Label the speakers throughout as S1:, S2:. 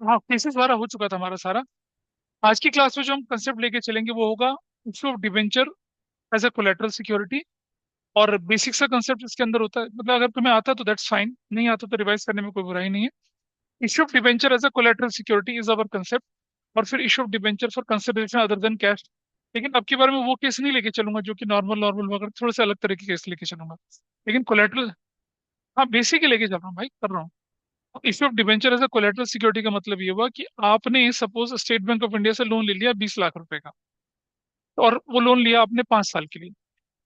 S1: हाँ, केसेस वाला हो चुका था हमारा सारा। आज की क्लास में जो हम कंसेप्ट लेके चलेंगे वो होगा issue of debenture as a collateral security. और बेसिक सा कंसेप्ट इसके अंदर होता है, मतलब अगर तुम्हें आता तो दैट्स फाइन, नहीं आता तो रिवाइज करने में कोई बुराई नहीं है। Issue of debenture as a collateral security is our concept. और फिर issue of debenture for consideration other than cash. लेकिन अब की बार मैं वो केस नहीं लेके चलूंगा जो कि नॉर्मल नॉर्मल वगैरह, थोड़े से अलग तरह के केस लेके चलूंगा। लेकिन कोलेटरल, हाँ बेसिक ही लेके चल रहा हूँ भाई, कर रहा हूँ। Issue of debenture as a collateral security का मतलब ये हुआ कि आपने suppose State Bank of India से लोन ले लिया 20 लाख रुपए का। और वो लोन लिया आपने 5 साल के लिए।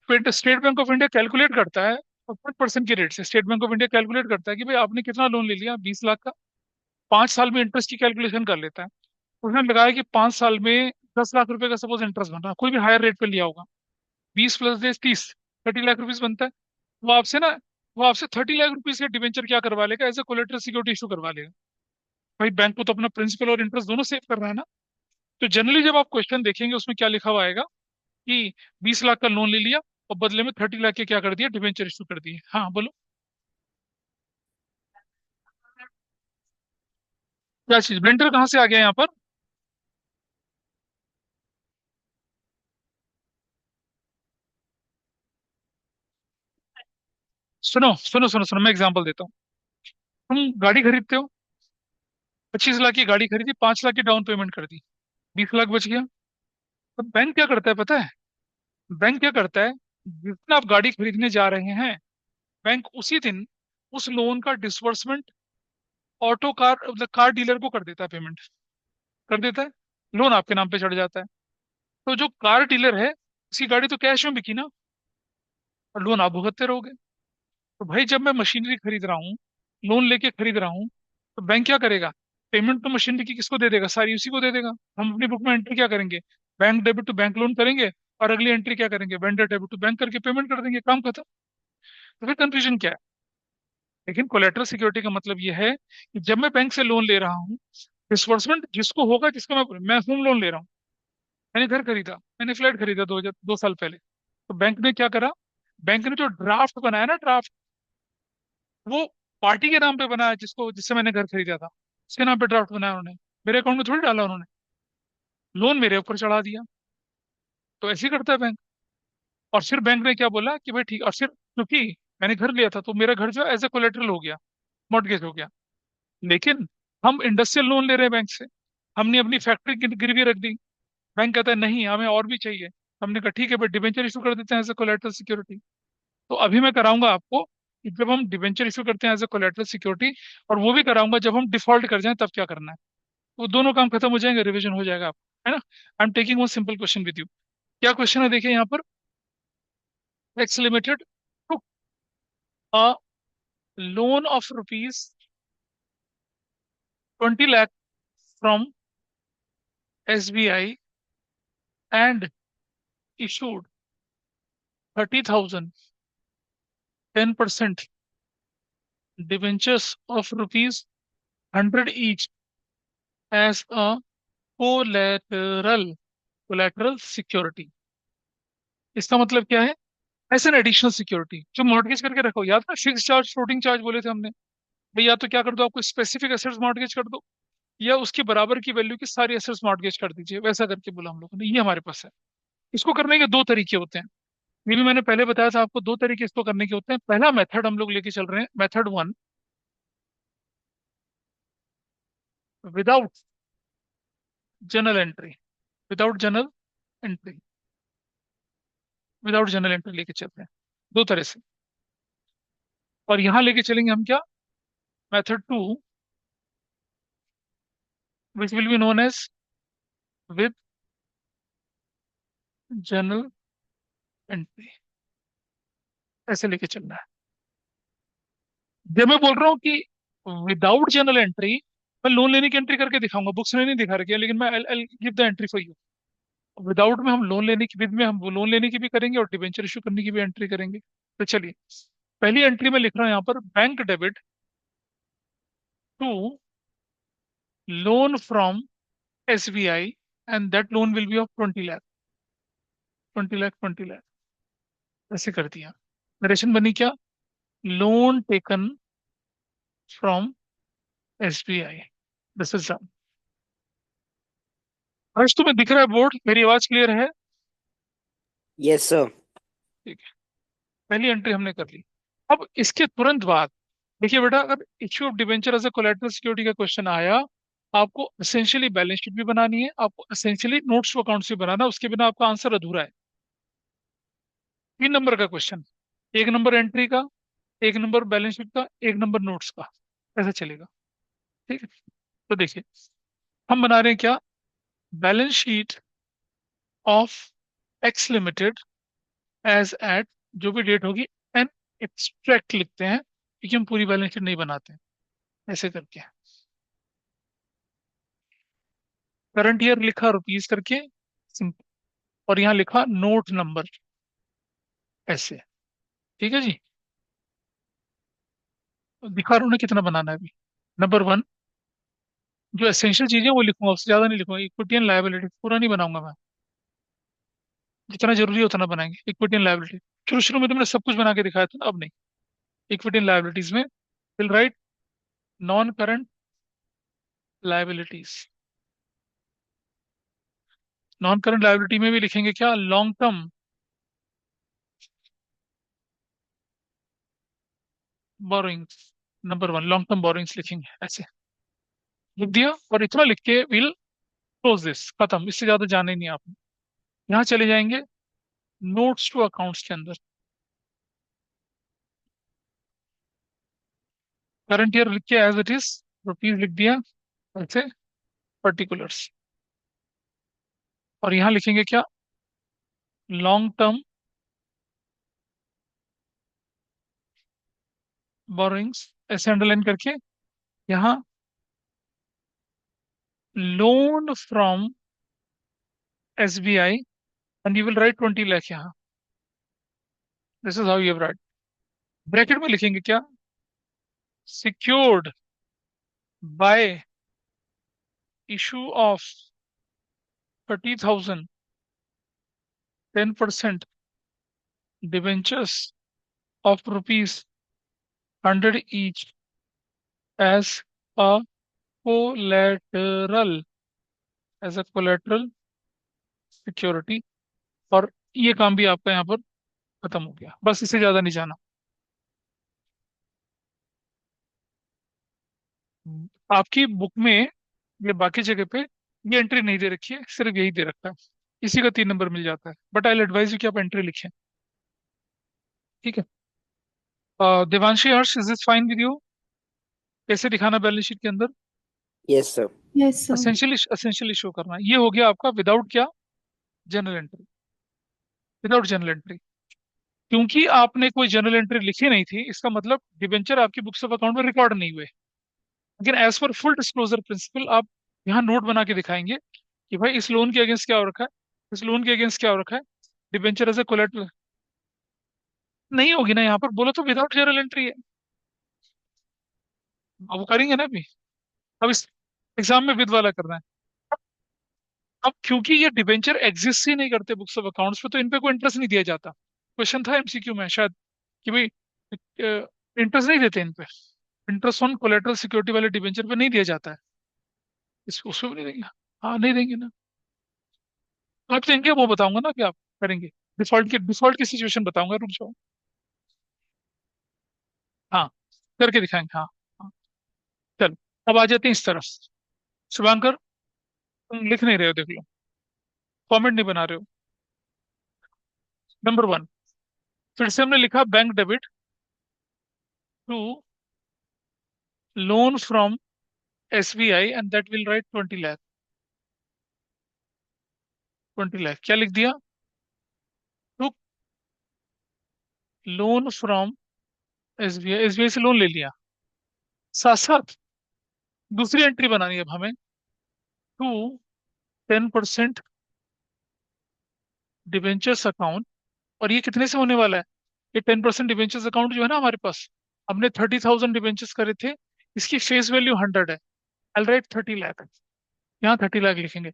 S1: फिर state Bank of India calculate करता है 5% के रेट से, state Bank of India calculate करता है कि भाई आपने कितना लोन ले लिया 20 लाख का। 5 साल में इंटरेस्ट की कैलकुलेशन कर लेता है। उसने लगाया कि 5 साल में 10 लाख रुपए का सपोज इंटरेस्ट बन रहा है, कोई भी हायर रेट पे लिया होगा। 20 + 10 30, 30 लाख रुपीज बनता है। वो आपसे ना वो आपसे 30 लाख रुपीज के डिवेंचर क्या करवा लेगा, as a collateral security issue करवा लेगा। भाई बैंक को तो अपना प्रिंसिपल और इंटरेस्ट दोनों सेव करना है ना। तो जनरली जब आप क्वेश्चन देखेंगे उसमें क्या लिखा हुआ आएगा कि 20 लाख का लोन ले लिया और बदले में 30 लाख के क्या कर दिया, डिवेंचर इशू कर दिए। हाँ बोलो। क्या चीज, ब्लेंडर कहाँ से आ गया यहाँ पर? सुनो सुनो सुनो सुनो, मैं एग्जांपल देता हूँ। तुम गाड़ी खरीदते हो, 25 लाख की गाड़ी खरीदी, 5 लाख की डाउन पेमेंट कर दी, 20 लाख बच गया। तो बैंक क्या करता है पता है? बैंक क्या करता है, जिस दिन आप गाड़ी खरीदने जा रहे हैं, बैंक उसी दिन उस लोन का डिसबर्समेंट ऑटो कार मतलब कार डीलर को कर देता है, पेमेंट कर देता है। लोन आपके नाम पे चढ़ जाता है। तो जो कार डीलर है उसकी गाड़ी तो कैश में बिकी ना, और लोन आप भुगतते रहोगे। तो भाई जब मैं मशीनरी खरीद रहा हूँ, लोन लेके खरीद रहा हूँ, तो बैंक क्या करेगा? पेमेंट तो मशीनरी की किसको दे देगा, सारी उसी को दे देगा। हम अपनी बुक में एंट्री क्या करेंगे? Bank debit to bank loan करेंगे। और अगली एंट्री क्या करेंगे? वेंडर डेबिट टू बैंक करके पेमेंट कर देंगे, काम खत्म। तो फिर कंफ्यूजन क्या है? लेकिन कोलेटरल सिक्योरिटी का मतलब ये है कि जब मैं बैंक से लोन ले रहा हूँ, डिसबर्समेंट जिसको होगा, जिसको मैं होम लोन ले रहा हूँ, मैंने घर खरीदा, मैंने फ्लैट खरीदा 2 साल पहले। तो बैंक ने क्या करा? बैंक ने जो ड्राफ्ट बनाया ना, ड्राफ्ट, वो पार्टी के नाम पे बनाया, जिसको जिससे मैंने घर खरीदा था उसके नाम पे ड्राफ्ट बनाया उन्होंने। मेरे अकाउंट में थोड़ी डाला उन्होंने, लोन मेरे ऊपर चढ़ा दिया। तो ऐसे ही करता है बैंक। और फिर बैंक ने क्या बोला कि भाई ठीक, और फिर क्योंकि मैंने घर लिया था तो मेरा घर जो एज ए कोलेटरल हो गया, मॉर्टगेज हो गया। लेकिन हम इंडस्ट्रियल लोन ले रहे हैं बैंक से, हमने अपनी फैक्ट्री गिरवी रख दी। बैंक कहता है नहीं, हमें और भी चाहिए। हमने कहा ठीक है भाई, डिबेंचर इशू कर देते हैं एज ए कोलेटरल सिक्योरिटी। तो अभी मैं कराऊंगा आपको कि जब हम डिबेंचर इशू करते हैं एज ए कोलेटरल सिक्योरिटी, और वो भी कराऊंगा जब हम डिफॉल्ट कर जाएं तब क्या करना है। वो दोनों काम खत्म हो जाएंगे, रिवीजन हो जाएगा आपका, है ना। I am taking one simple question with you. क्या क्वेश्चन है देखिए यहाँ पर। X limited to a loan of rupees 20 lakh from SBI and issued 30,000 10% debentures of rupees 100 each as a collateral security। इसका मतलब क्या है? एज एन एडिशनल सिक्योरिटी जो मॉर्गेज करके रखो, याद ना, फिक्स चार्ज फ्लोटिंग चार्ज बोले थे हमने। भाई या तो क्या कर दो, आपको स्पेसिफिक एसेट्स मॉर्गेज कर दो, या उसके बराबर की वैल्यू की सारी एसेट्स मॉर्गेज कर दीजिए, वैसा करके बोला हम लोगों ने, ये हमारे पास है। इसको करने के दो तरीके होते हैं। ये भी मैंने पहले बताया था आपको, दो तरीके इसको करने के होते हैं। पहला मेथड हम लोग लेके चल रहे हैं, method 1, without journal entry. Without journal entry, without journal entry लेके चलते हैं, दो तरह से। और यहां लेके चलेंगे हम क्या, method 2, which will be known as with journal entry. ऐसे लेके चलना है। जब मैं बोल रहा हूँ कि विदाउट जर्नल एंट्री, मैं लोन लेने की एंट्री करके दिखाऊंगा, बुक्स में नहीं दिखा रखी है, लेकिन मैं give the entry for you. Without में हम लोन लेने की, विद में हम लोन लेने की भी करेंगे और डिबेंचर इशू करने की भी एंट्री करेंगे। तो चलिए, पहली एंट्री में लिख रहा हूँ यहाँ पर, bank debit to loan from SBI and that loan will be of 20 lakh. 20 lakh 20 lakh, ऐसे कर दिया। नरेशन बनी क्या? Loan taken from SBI this is done. Harsh तुम्हें दिख रहा है बोर्ड, मेरी आवाज क्लियर है?
S2: Yes sir.
S1: ठीक है, पहली एंट्री हमने कर ली। अब इसके तुरंत बाद देखिए बेटा, अगर issue of debenture as a collateral security का क्वेश्चन आया, आपको एसेंशियली बैलेंस शीट भी बनानी है, आपको एसेंशियली नोट्स टू अकाउंट्स भी बनाना है, उसके बिना आपका आंसर अधूरा है। 3 नंबर का क्वेश्चन, 1 नंबर एंट्री का, 1 नंबर बैलेंस शीट का, 1 नंबर नोट्स का, ऐसा चलेगा। ठीक है, तो देखिए हम बना रहे हैं क्या, balance sheet of X limited as at, जो भी डेट होगी, एन एक्सट्रैक्ट लिखते हैं, क्योंकि हम पूरी बैलेंस शीट नहीं बनाते हैं, ऐसे करके। करंट ईयर लिखा रुपीस करके, सिंपल, और यहाँ लिखा नोट नंबर, ऐसे। ठीक है जी, तो दिखा रहा हूँ ना कितना बनाना है अभी। नंबर 1, जो एसेंशियल चीजें वो लिखूंगा, उससे ज्यादा नहीं लिखूंगा। इक्विटी एंड लायबिलिटी पूरा नहीं बनाऊंगा मैं, जितना जरूरी है उतना बनाएंगे। इक्विटी एंड लायबिलिटी, शुरू शुरू में तुमने सब कुछ बना के दिखाया था ना, अब नहीं। इक्विटी एंड लायबिलिटीज में will write non current liabilities. Non current liability में भी लिखेंगे क्या, long term borrowings. Number 1 long term borrowings लिखेंगे, ऐसे लिख दिया। और इतना लिख के विल क्लोज दिस, खत्म, इससे ज्यादा जाना ही नहीं आपने। यहाँ चले जाएंगे नोट्स टू अकाउंट्स के अंदर, करंट ईयर लिख के एज इट इज रुपीज लिख दिया, ऐसे पर्टिकुलर्स। और यहाँ लिखेंगे क्या, लॉन्ग टर्म बोरोइंग्स, ऐसे अंडरलाइन करके। यहाँ loan from SBI, and you will write 20 lakh यहाँ। This is how you write. Bracket में लिखेंगे क्या, secured by issue of 30,000 10% debentures of rupees 100 each as a collateral, as a collateral security. और ये काम भी आपका यहाँ पर खत्म हो गया, बस इससे ज्यादा नहीं जाना। आपकी बुक में ये बाकी जगह पे ये एंट्री नहीं दे रखी है, सिर्फ यही दे रखा है, इसी का 3 नंबर मिल जाता है। बट आई एडवाइज यू कि आप एंट्री लिखें। ठीक है, Devanshi, Harsh, is this fine with you? कैसे दिखाना बैलेंस शीट के अंदर,
S2: yes sir.
S3: Yes sir.
S1: Essentially show करना है। ये हो गया आपका विदाउट क्या, general entry, without general entry. क्योंकि आपने कोई जनरल एंट्री लिखी नहीं थी, इसका मतलब डिबेंचर आपकी बुक्स ऑफ अकाउंट में रिकॉर्ड नहीं हुए। लेकिन as per full disclosure principal आप यहाँ नोट बना के दिखाएंगे कि भाई इस लोन के अगेंस्ट क्या हो रखा है, इस लोन के अगेंस्ट क्या हो रखा है, डिबेंचर एज ए कोलेटरल। नहीं होगी ना यहाँ पर, बोलो तो विदाउट जनरल एंट्री है। अब वो करेंगे ना अभी। अब इस एग्जाम में विद वाला करना है। अब क्योंकि ये डिबेंचर एग्जिस्ट ही नहीं करते बुक्स ऑफ अकाउंट्स पे, तो इन पे कोई इंटरेस्ट नहीं दिया जाता। क्वेश्चन था MCQ में शायद कि भाई इंटरेस्ट नहीं देते इन पे, इंटरेस्ट ऑन कोलेटरल सिक्योरिटी वाले डिबेंचर पे नहीं दिया जाता है। इस उसको भी नहीं देंगे। हाँ नहीं देंगे ना। आप देंगे वो बताऊंगा ना कि आप करेंगे। डिफॉल्ट की सिचुएशन बताऊंगा, रुक जाओ। हाँ, करके दिखाएंगे, हाँ। हाँ, चलो, अब आ जाते हैं इस तरफ। शुभांकर, तुम लिख नहीं रहे हो, देख लो, कमेंट नहीं बना रहे हो। नंबर 1, फिर से हमने लिखा bank debit to loan from SBI, and that will write 20 lakh. 20 lakh क्या लिख दिया, टू लोन फ्रॉम SBI से लोन ले लिया। साथ साथ दूसरी एंट्री बनानी है अब हमें, टू 10% डिबेंचर्स अकाउंट। और ये कितने से होने वाला है, ये 10% डिबेंचर्स अकाउंट जो है ना हमारे पास, हमने 30,000 डिबेंचर्स करे थे, इसकी फेस वैल्यू 100 है। आई राइट 30 लाख, यहाँ 30 लाख लिखेंगे।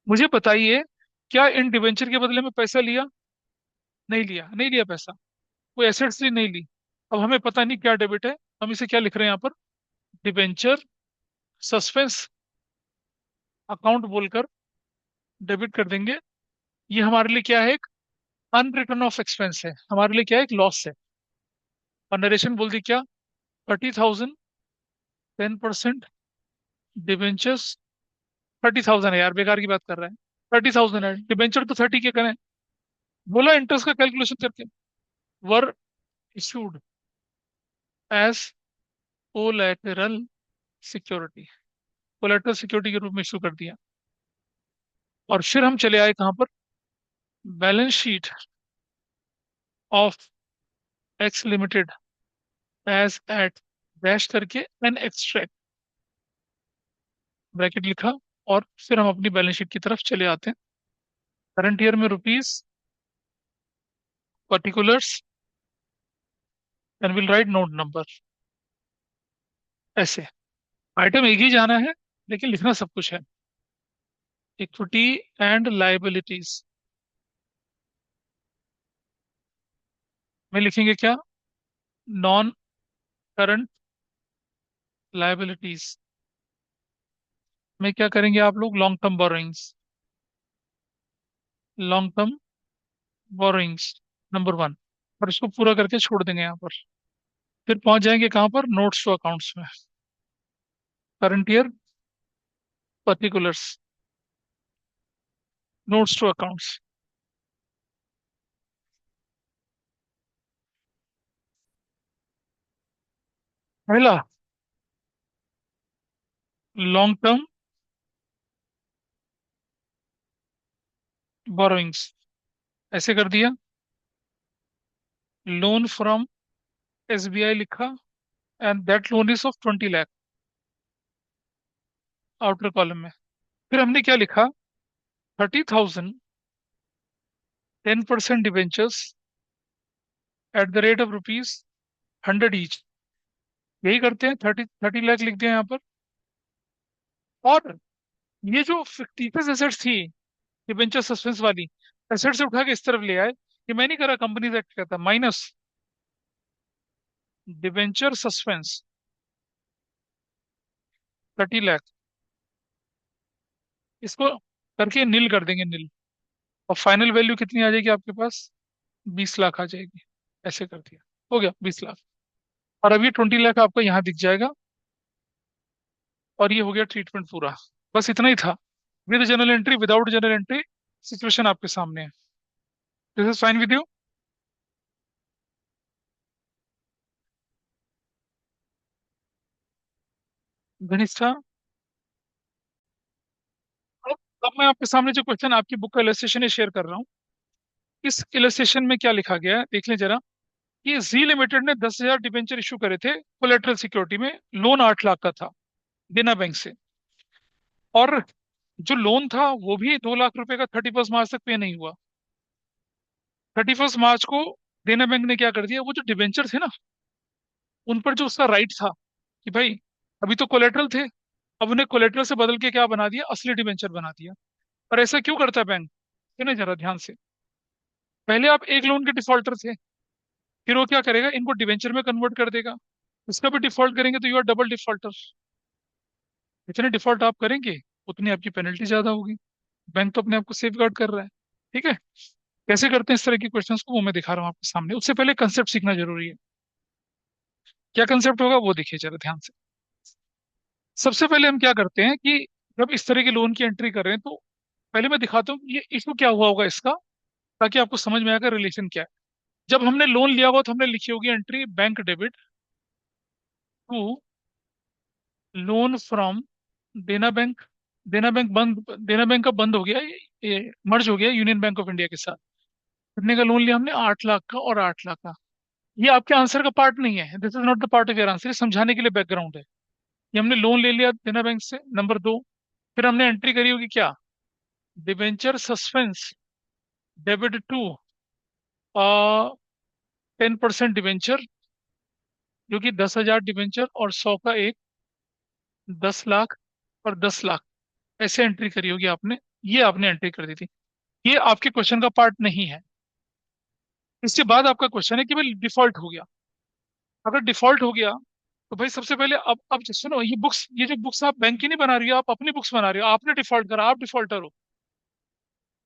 S1: मुझे बताइए, क्या इन डिबेंचर के बदले में पैसा लिया? नहीं लिया, नहीं लिया पैसा, कोई एसेट्स ली नहीं ली। अब हमें पता नहीं क्या डेबिट है, हम इसे क्या लिख रहे हैं यहाँ पर, डिबेंचर सस्पेंस अकाउंट बोलकर डेबिट कर देंगे। ये हमारे लिए क्या है, एक अनरिटर्न ऑफ एक्सपेंस है, हमारे लिए क्या है, एक लॉस है। और नरेशन बोल दी क्या, 30,000, 10% डिवेंचर्स। 30,000 है यार, बेकार की बात कर रहा है। 30,000 है, डिवेंचर तो 30 के करें। बोला इंटरेस्ट का कैलकुलेशन करके, were issued as collateral security, collateral security के रूप में इशू कर दिया। और फिर हम चले आए कहां पर, balance sheet of X limited as at dash करके एन एक्सट्रैक्ट, ब्रैकेट लिखा। और फिर हम अपनी बैलेंस शीट की तरफ चले आते हैं। करंट ईयर में rupees, particulars, and will write note number. ऐसे आइटम एक ही जाना है, लेकिन लिखना सब कुछ है। इक्विटी एंड लाइबिलिटीज में लिखेंगे क्या, नॉन करंट लाइबिलिटीज में क्या करेंगे आप लोग, long term borrowings, long term borrowings number one. और इसको पूरा करके छोड़ देंगे यहाँ पर। फिर पहुंच जाएंगे कहाँ पर, नोट्स टू अकाउंट्स में, current year, particulars, notes to accounts. पहला, लॉन्ग टर्म बोरोइंग्स, ऐसे कर दिया। लोन फ्रॉम एसबीआई लिखा, and that loan is of 20 lakh, outer column में। फिर हमने क्या लिखा, 30,000, 10% debentures at the rate of rupees 100 each. यही करते हैं, 30 लाख लिख दिया यहाँ पर। और ये जो फिक्टिशियस एसेट्स थी, डिबेंचर सस्पेंस वाली, एसेट से उठा के इस तरफ ले आए। ये मैं नहीं करा, कंपनीज एक्ट कहता, माइनस डिबेंचर सस्पेंस 30 लाख, इसको करके नील कर देंगे, नील। और फाइनल वैल्यू कितनी आ जाएगी आपके पास, 20 लाख आ जाएगी। ऐसे कर दिया, हो गया 20 लाख। और अब ये 20 लाख आपको यहाँ दिख जाएगा। और ये हो गया ट्रीटमेंट पूरा। बस इतना ही था, with general entry, without general entry, situation आपके सामने है। This is fine with you Ghanishtha. अब अब मैं आपके सामने जो क्वेश्चन आपकी बुक का इलस्ट्रेशन शेयर कर रहा हूँ, इस इलस्ट्रेशन में क्या लिखा गया है देख लें जरा। कि जी लिमिटेड ने 10,000 डिबेंचर इशू करे थे कोलेटरल सिक्योरिटी में, लोन 8 लाख का था देना बैंक से। और जो लोन था वो भी 2 लाख रुपए का 31 मार्च तक पे नहीं हुआ। 31 मार्च को देना बैंक ने क्या कर दिया, वो जो डिबेंचर थे ना, उन पर जो उसका राइट था कि भाई अभी तो कोलेटरल थे, अब उन्हें कोलेटरल से बदल के क्या बना दिया, असली डिबेंचर बना दिया। और ऐसा क्यों करता है बैंक, सुने जरा ध्यान से। पहले आप एक लोन के डिफॉल्टर थे, फिर वो क्या करेगा, इनको डिवेंचर में कन्वर्ट कर देगा। इसका भी डिफॉल्ट करेंगे तो यू आर डबल डिफॉल्टर। जितने डिफॉल्ट आप करेंगे उतनी आपकी पेनल्टी ज्यादा होगी। बैंक तो अपने आप को सेफ गार्ड कर रहा है। ठीक है, कैसे करते हैं इस तरह के क्वेश्चंस को, वो मैं दिखा रहा हूँ आपके सामने। उससे पहले कंसेप्ट सीखना जरूरी है। क्या कंसेप्ट होगा वो देखिए जरा ध्यान से। सबसे पहले हम क्या करते हैं कि जब इस तरह के लोन की एंट्री कर रहे हैं, तो पहले मैं दिखाता हूँ ये इशू क्या हुआ होगा इसका, ताकि आपको समझ में आएगा रिलेशन क्या है। जब हमने लोन लिया हुआ तो हमने लिखी होगी entry, bank debit to loan from Dena bank. Dena bank का बंद हो गया, ये मर्ज हो गया यूनियन बैंक ऑफ इंडिया के साथ। कितने का लोन लिया हमने, 8 लाख का और 8 लाख का। ये आपके आंसर का पार्ट नहीं है, this is not the part of your answer, ये समझाने के लिए बैकग्राउंड है। ये हमने लोन ले लिया देना बैंक से, नंबर दो। फिर हमने एंट्री करी होगी क्या, debenture suspense debit to 10% debenture, जो कि 10,000 डिबेंचर और 100 का एक, 10 लाख और 10 लाख, ऐसे एंट्री करी होगी आपने। ये आपने एंट्री कर दी थी। ये आपके क्वेश्चन का पार्ट नहीं है। इसके बाद आपका क्वेश्चन है कि भाई डिफॉल्ट हो गया। अगर डिफॉल्ट हो गया तो भाई सबसे पहले अब सुनो, ये जो बुक्स आप बैंक की नहीं बना रही हो, आप अपनी बुक्स बना रही हो, आपने डिफॉल्ट करा, आप डिफॉल्टर हो।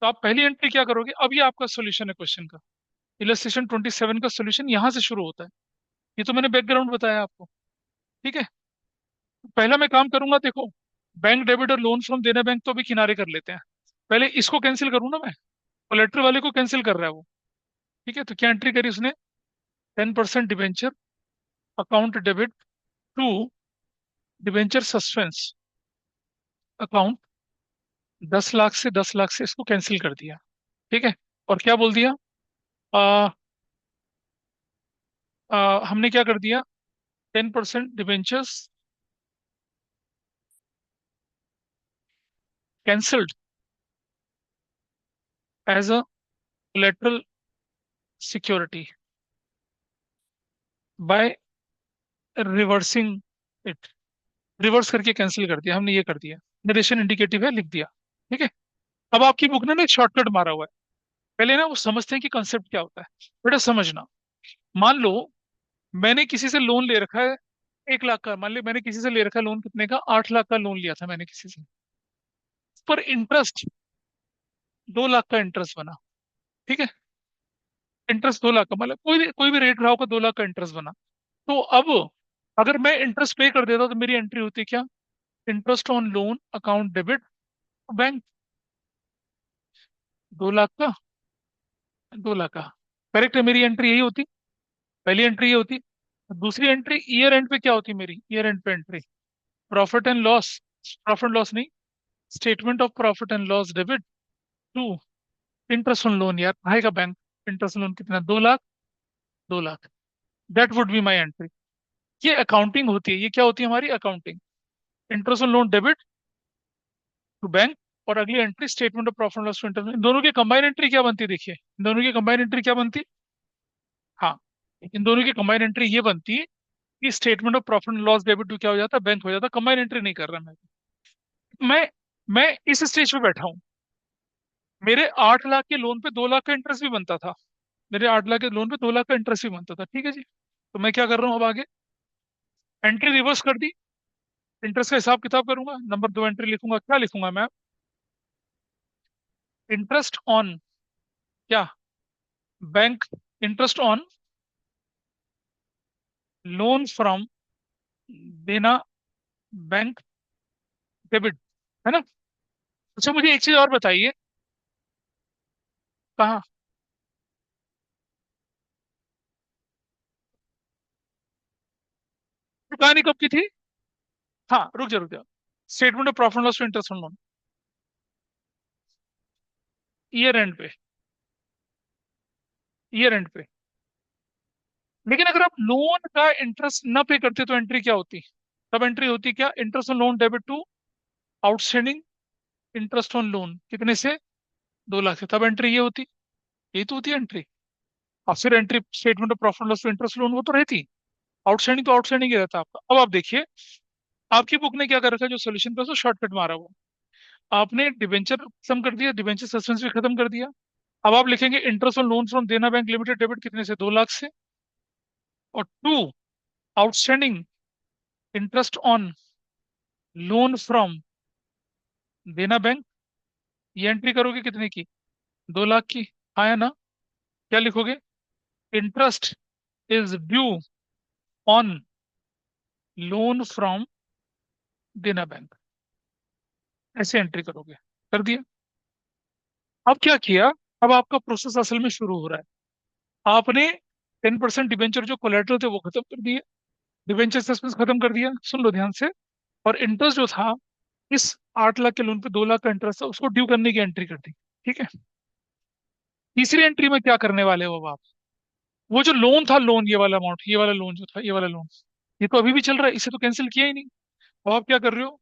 S1: तो आप पहली एंट्री क्या करोगे? अब ये आपका सोल्यूशन है क्वेश्चन का। इलस्ट्रेशन 27 का सोल्यूशन यहाँ से शुरू होता है। ये तो मैंने बैकग्राउंड बताया आपको। ठीक है। तो पहला मैं काम करूंगा, देखो, बैंक डेबिट और लोन फ्रॉम देना बैंक तो अभी किनारे कर लेते हैं। पहले इसको कैंसिल करूँ ना मैं, कोलेटरल वाले को कैंसिल कर रहा है वो। ठीक है, तो क्या एंट्री करी उसने? 10% debenture account debit to debenture suspense account, 10 lakh से 10 लाख से इसको कैंसिल कर दिया। ठीक है। और क्या बोल दिया? आ, हमने क्या कर दिया? 10% debentures cancelled as a collateral security by reversing it. Reverse करके कैंसिल कर दिया हमने, ये कर दिया। नरेशन इंडिकेटिव है, लिख दिया। ठीक है। अब आपकी बुक ने ना एक शॉर्टकट मारा हुआ है। पहले ना वो समझते हैं कि कंसेप्ट क्या होता है। बेटा समझना, मान लो मैंने किसी से लोन ले रखा है 1 लाख का। मान लो मैंने किसी से ले रखा है लोन, कितने का? 8 लाख का लोन लिया था मैंने किसी से। उस पर इंटरेस्ट 2 लाख का इंटरेस्ट बना। ठीक है। इंटरेस्ट 2 लाख का, मतलब कोई भी रेट रहा होगा, 2 लाख का इंटरेस्ट बना। तो अब अगर मैं इंटरेस्ट पे कर देता तो मेरी एंट्री होती क्या? Interest on loan account debit bank, 2 lakh का, 2 लाख का। करेक्ट है, मेरी एंट्री यही होती। पहली एंट्री ये होती। दूसरी एंट्री ईयर एंड पे क्या होती मेरी? ईयर एंड पे entry profit and loss, profit loss नहीं, statement of profit and loss debit to interest on loan. यार आएगा बैंक, इंटरेस्ट लोन कितना? 2 lakh, 2 lakh. That would be my entry. ये अकाउंटिंग होती है। ये क्या होती है हमारी? Accounting. Interest on loan debit to bank, और अगली entry statement of profit and loss to interest. इन दोनों की कंबाइन एंट्री क्या बनती है? देखिए, इन दोनों की कंबाइन एंट्री क्या बनती? हाँ, इन दोनों की कंबाइन एंट्री ये बनती कि statement of profit and loss debit to क्या हो जाता है? बैंक हो जाता है। कंबाइन एंट्री नहीं कर रहा मैं मैं इस स्टेज पे बैठा हूँ। मेरे 8 लाख के लोन पे 2 लाख का इंटरेस्ट भी बनता था। मेरे 8 लाख के लोन पे 2 लाख का इंटरेस्ट भी बनता था। ठीक है जी। तो मैं क्या कर रहा हूँ अब आगे? एंट्री रिवर्स कर दी, इंटरेस्ट का हिसाब किताब करूंगा, नंबर 2 एंट्री लिखूंगा। क्या लिखूंगा मैं? इंटरेस्ट ऑन क्या? Bank, interest on loan from Dena bank debit, है ना? अच्छा मुझे एक चीज और बताइए। कहाँ? तो कहानी कब की थी? हाँ, रुक जा। Statement of profit loss to interest on loan, year end पे, ईयर एंड पे। लेकिन अगर आप लोन का इंटरेस्ट ना पे करते तो एंट्री क्या होती? तब एंट्री होती क्या? Interest on loan debit to outstanding interest on loan, कितने से? 2 लाख से। तब एंट्री ये होती। यही तो होती है एंट्री। और फिर entry statement of profit loss to interest loan, वो तो रहती। आउटस्टैंडिंग तो आउटस्टैंडिंग ही रहता आपका। अब आप देखिए, आपकी बुक ने क्या कर रखा है, जो सोल्यूशन था उसको शॉर्टकट मारा हुआ। आपने डिवेंचर खत्म कर दिया, डिवेंचर सस्पेंस भी खत्म कर दिया। अब आप लिखेंगे interest on loan from Dena bank limited debit, कितने से? 2 लाख से। और to outstanding interest on loan from Dena bank, ये एंट्री करोगे कितने की? 2 लाख की। आया ना? क्या लिखोगे? Interest is due on loan from Dena bank, ऐसे एंट्री करोगे। कर दिया। अब क्या किया? अब आपका प्रोसेस असल में शुरू हो रहा है। आपने 10% डिबेंचर जो कोलेटरल थे वो खत्म कर दिए, डिबेंचर सस्पेंस खत्म कर दिया, सुन लो ध्यान से। और इंटरेस्ट जो था, इस 8 लाख के लोन पे 2 लाख का इंटरेस्ट था, उसको ड्यू करने की एंट्री कर दी। ठीक है। तीसरी एंट्री में क्या करने वाले हो अब आप? वो जो लोन था, लोन ये वाला अमाउंट, ये वाला लोन जो था, ये वाला लोन, ये तो अभी भी चल रहा है, इसे तो कैंसिल किया ही नहीं। अब आप क्या कर रहे हो?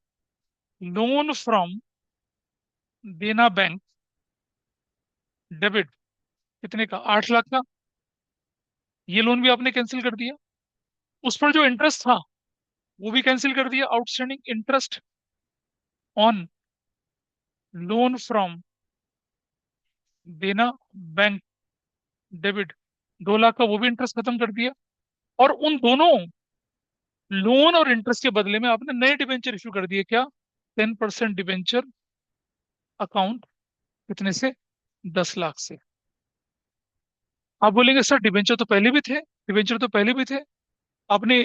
S1: Loan from Dena bank debit, कितने का? 8 लाख का। ये लोन भी आपने कैंसिल कर दिया। उस पर जो इंटरेस्ट था वो भी कैंसिल कर दिया। Outstanding interest on loan from Dena bank debit, 2 lakh का, वो भी इंटरेस्ट खत्म कर दिया। और उन दोनों लोन और इंटरेस्ट के बदले में आपने नए डिबेंचर इशू कर दिए, क्या? 10% डिबेंचर अकाउंट, कितने से? 10 लाख से। आप बोलेंगे सर डिबेंचर तो पहले भी थे, डिबेंचर तो पहले भी थे, आपने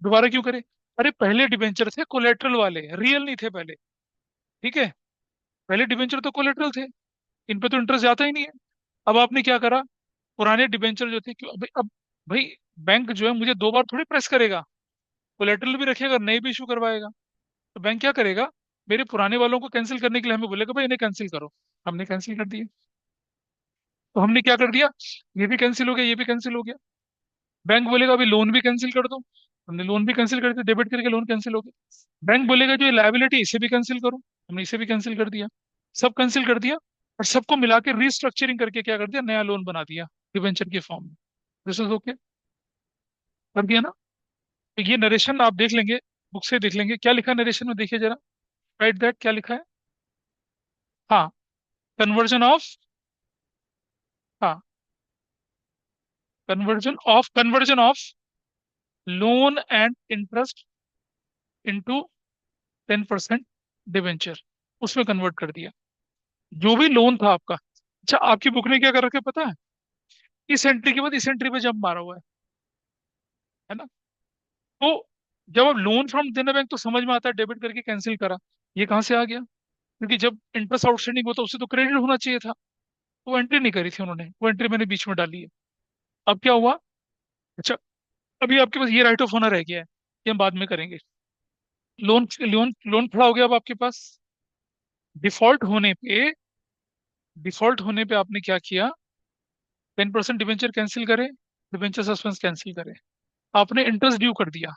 S1: दोबारा क्यों करे? अरे पहले डिबेंचर थे कोलेट्रल वाले, रियल नहीं थे पहले। ठीक है, पहले डिबेंचर तो कोलेट्रल थे, इन पे तो इंटरेस्ट जाता ही नहीं है। अब आपने क्या करा, पुराने डिबेंचर जो थे, क्यों अब भाई बैंक जो है मुझे 2 बार थोड़ी प्रेस करेगा, कोलेट्रल भी रखेगा, नए भी इशू करवाएगा। तो बैंक क्या करेगा, मेरे पुराने वालों को कैंसिल करने के लिए हमें बोलेगा भाई इन्हें कैंसिल करो। हमने कैंसिल कर दिया। तो हमने क्या कर दिया, ये भी कैंसिल हो गया, ये भी कैंसिल हो गया। बैंक बोलेगा अभी लोन भी कैंसिल कर दो, हमने लोन भी कैंसिल कर दिया, डेबिट करके लोन कैंसिल हो गया। बैंक बोलेगा जो ये लायबिलिटी इसे भी कैंसिल करो, हमने इसे भी कैंसिल कर दिया। सब कैंसिल कर दिया, और सबको मिला के रीस्ट्रक्चरिंग करके क्या कर दिया, नया लोन बना दिया डिबेंचर के फॉर्म में। दिस इज ओके, कर दिया ना? तो ये नरेशन आप देख लेंगे, बुक से देख लेंगे क्या लिखा है नरेशन में, देखिए जरा, राइट दैट, क्या लिखा है? हाँ, कन्वर्जन ऑफ, हाँ, conversion of loan and interest into 10% debenture, उसमें कन्वर्ट कर दिया। जो भी लोन था आपका, अच्छा आपकी बुक ने क्या कर रखा है पता है? इस एंट्री के बाद इस एंट्री पे जंप मारा हुआ है ना? तो जब आप लोन फ्रॉम देना बैंक तो समझ में आता है, डेबिट करके कैंसिल करा, ये कहाँ से आ गया? क्योंकि जब इंटरेस्ट आउटस्टैंडिंग होता उसे तो क्रेडिट होना चाहिए था, तो वो एंट्री नहीं करी थी उन्होंने, वो एंट्री मैंने बीच में डाली है। अब क्या हुआ, अच्छा, अभी आपके पास ये राइट ऑफ ओनर रह गया है, ये हम बाद में करेंगे। लोन लोन लोन खड़ा हो गया अब आपके पास। डिफॉल्ट होने पे, डिफॉल्ट होने पे आपने क्या किया, 10% डिवेंचर कैंसिल करे, डिवेंचर सस्पेंस कैंसिल करे, आपने इंटरेस्ट ड्यू कर दिया।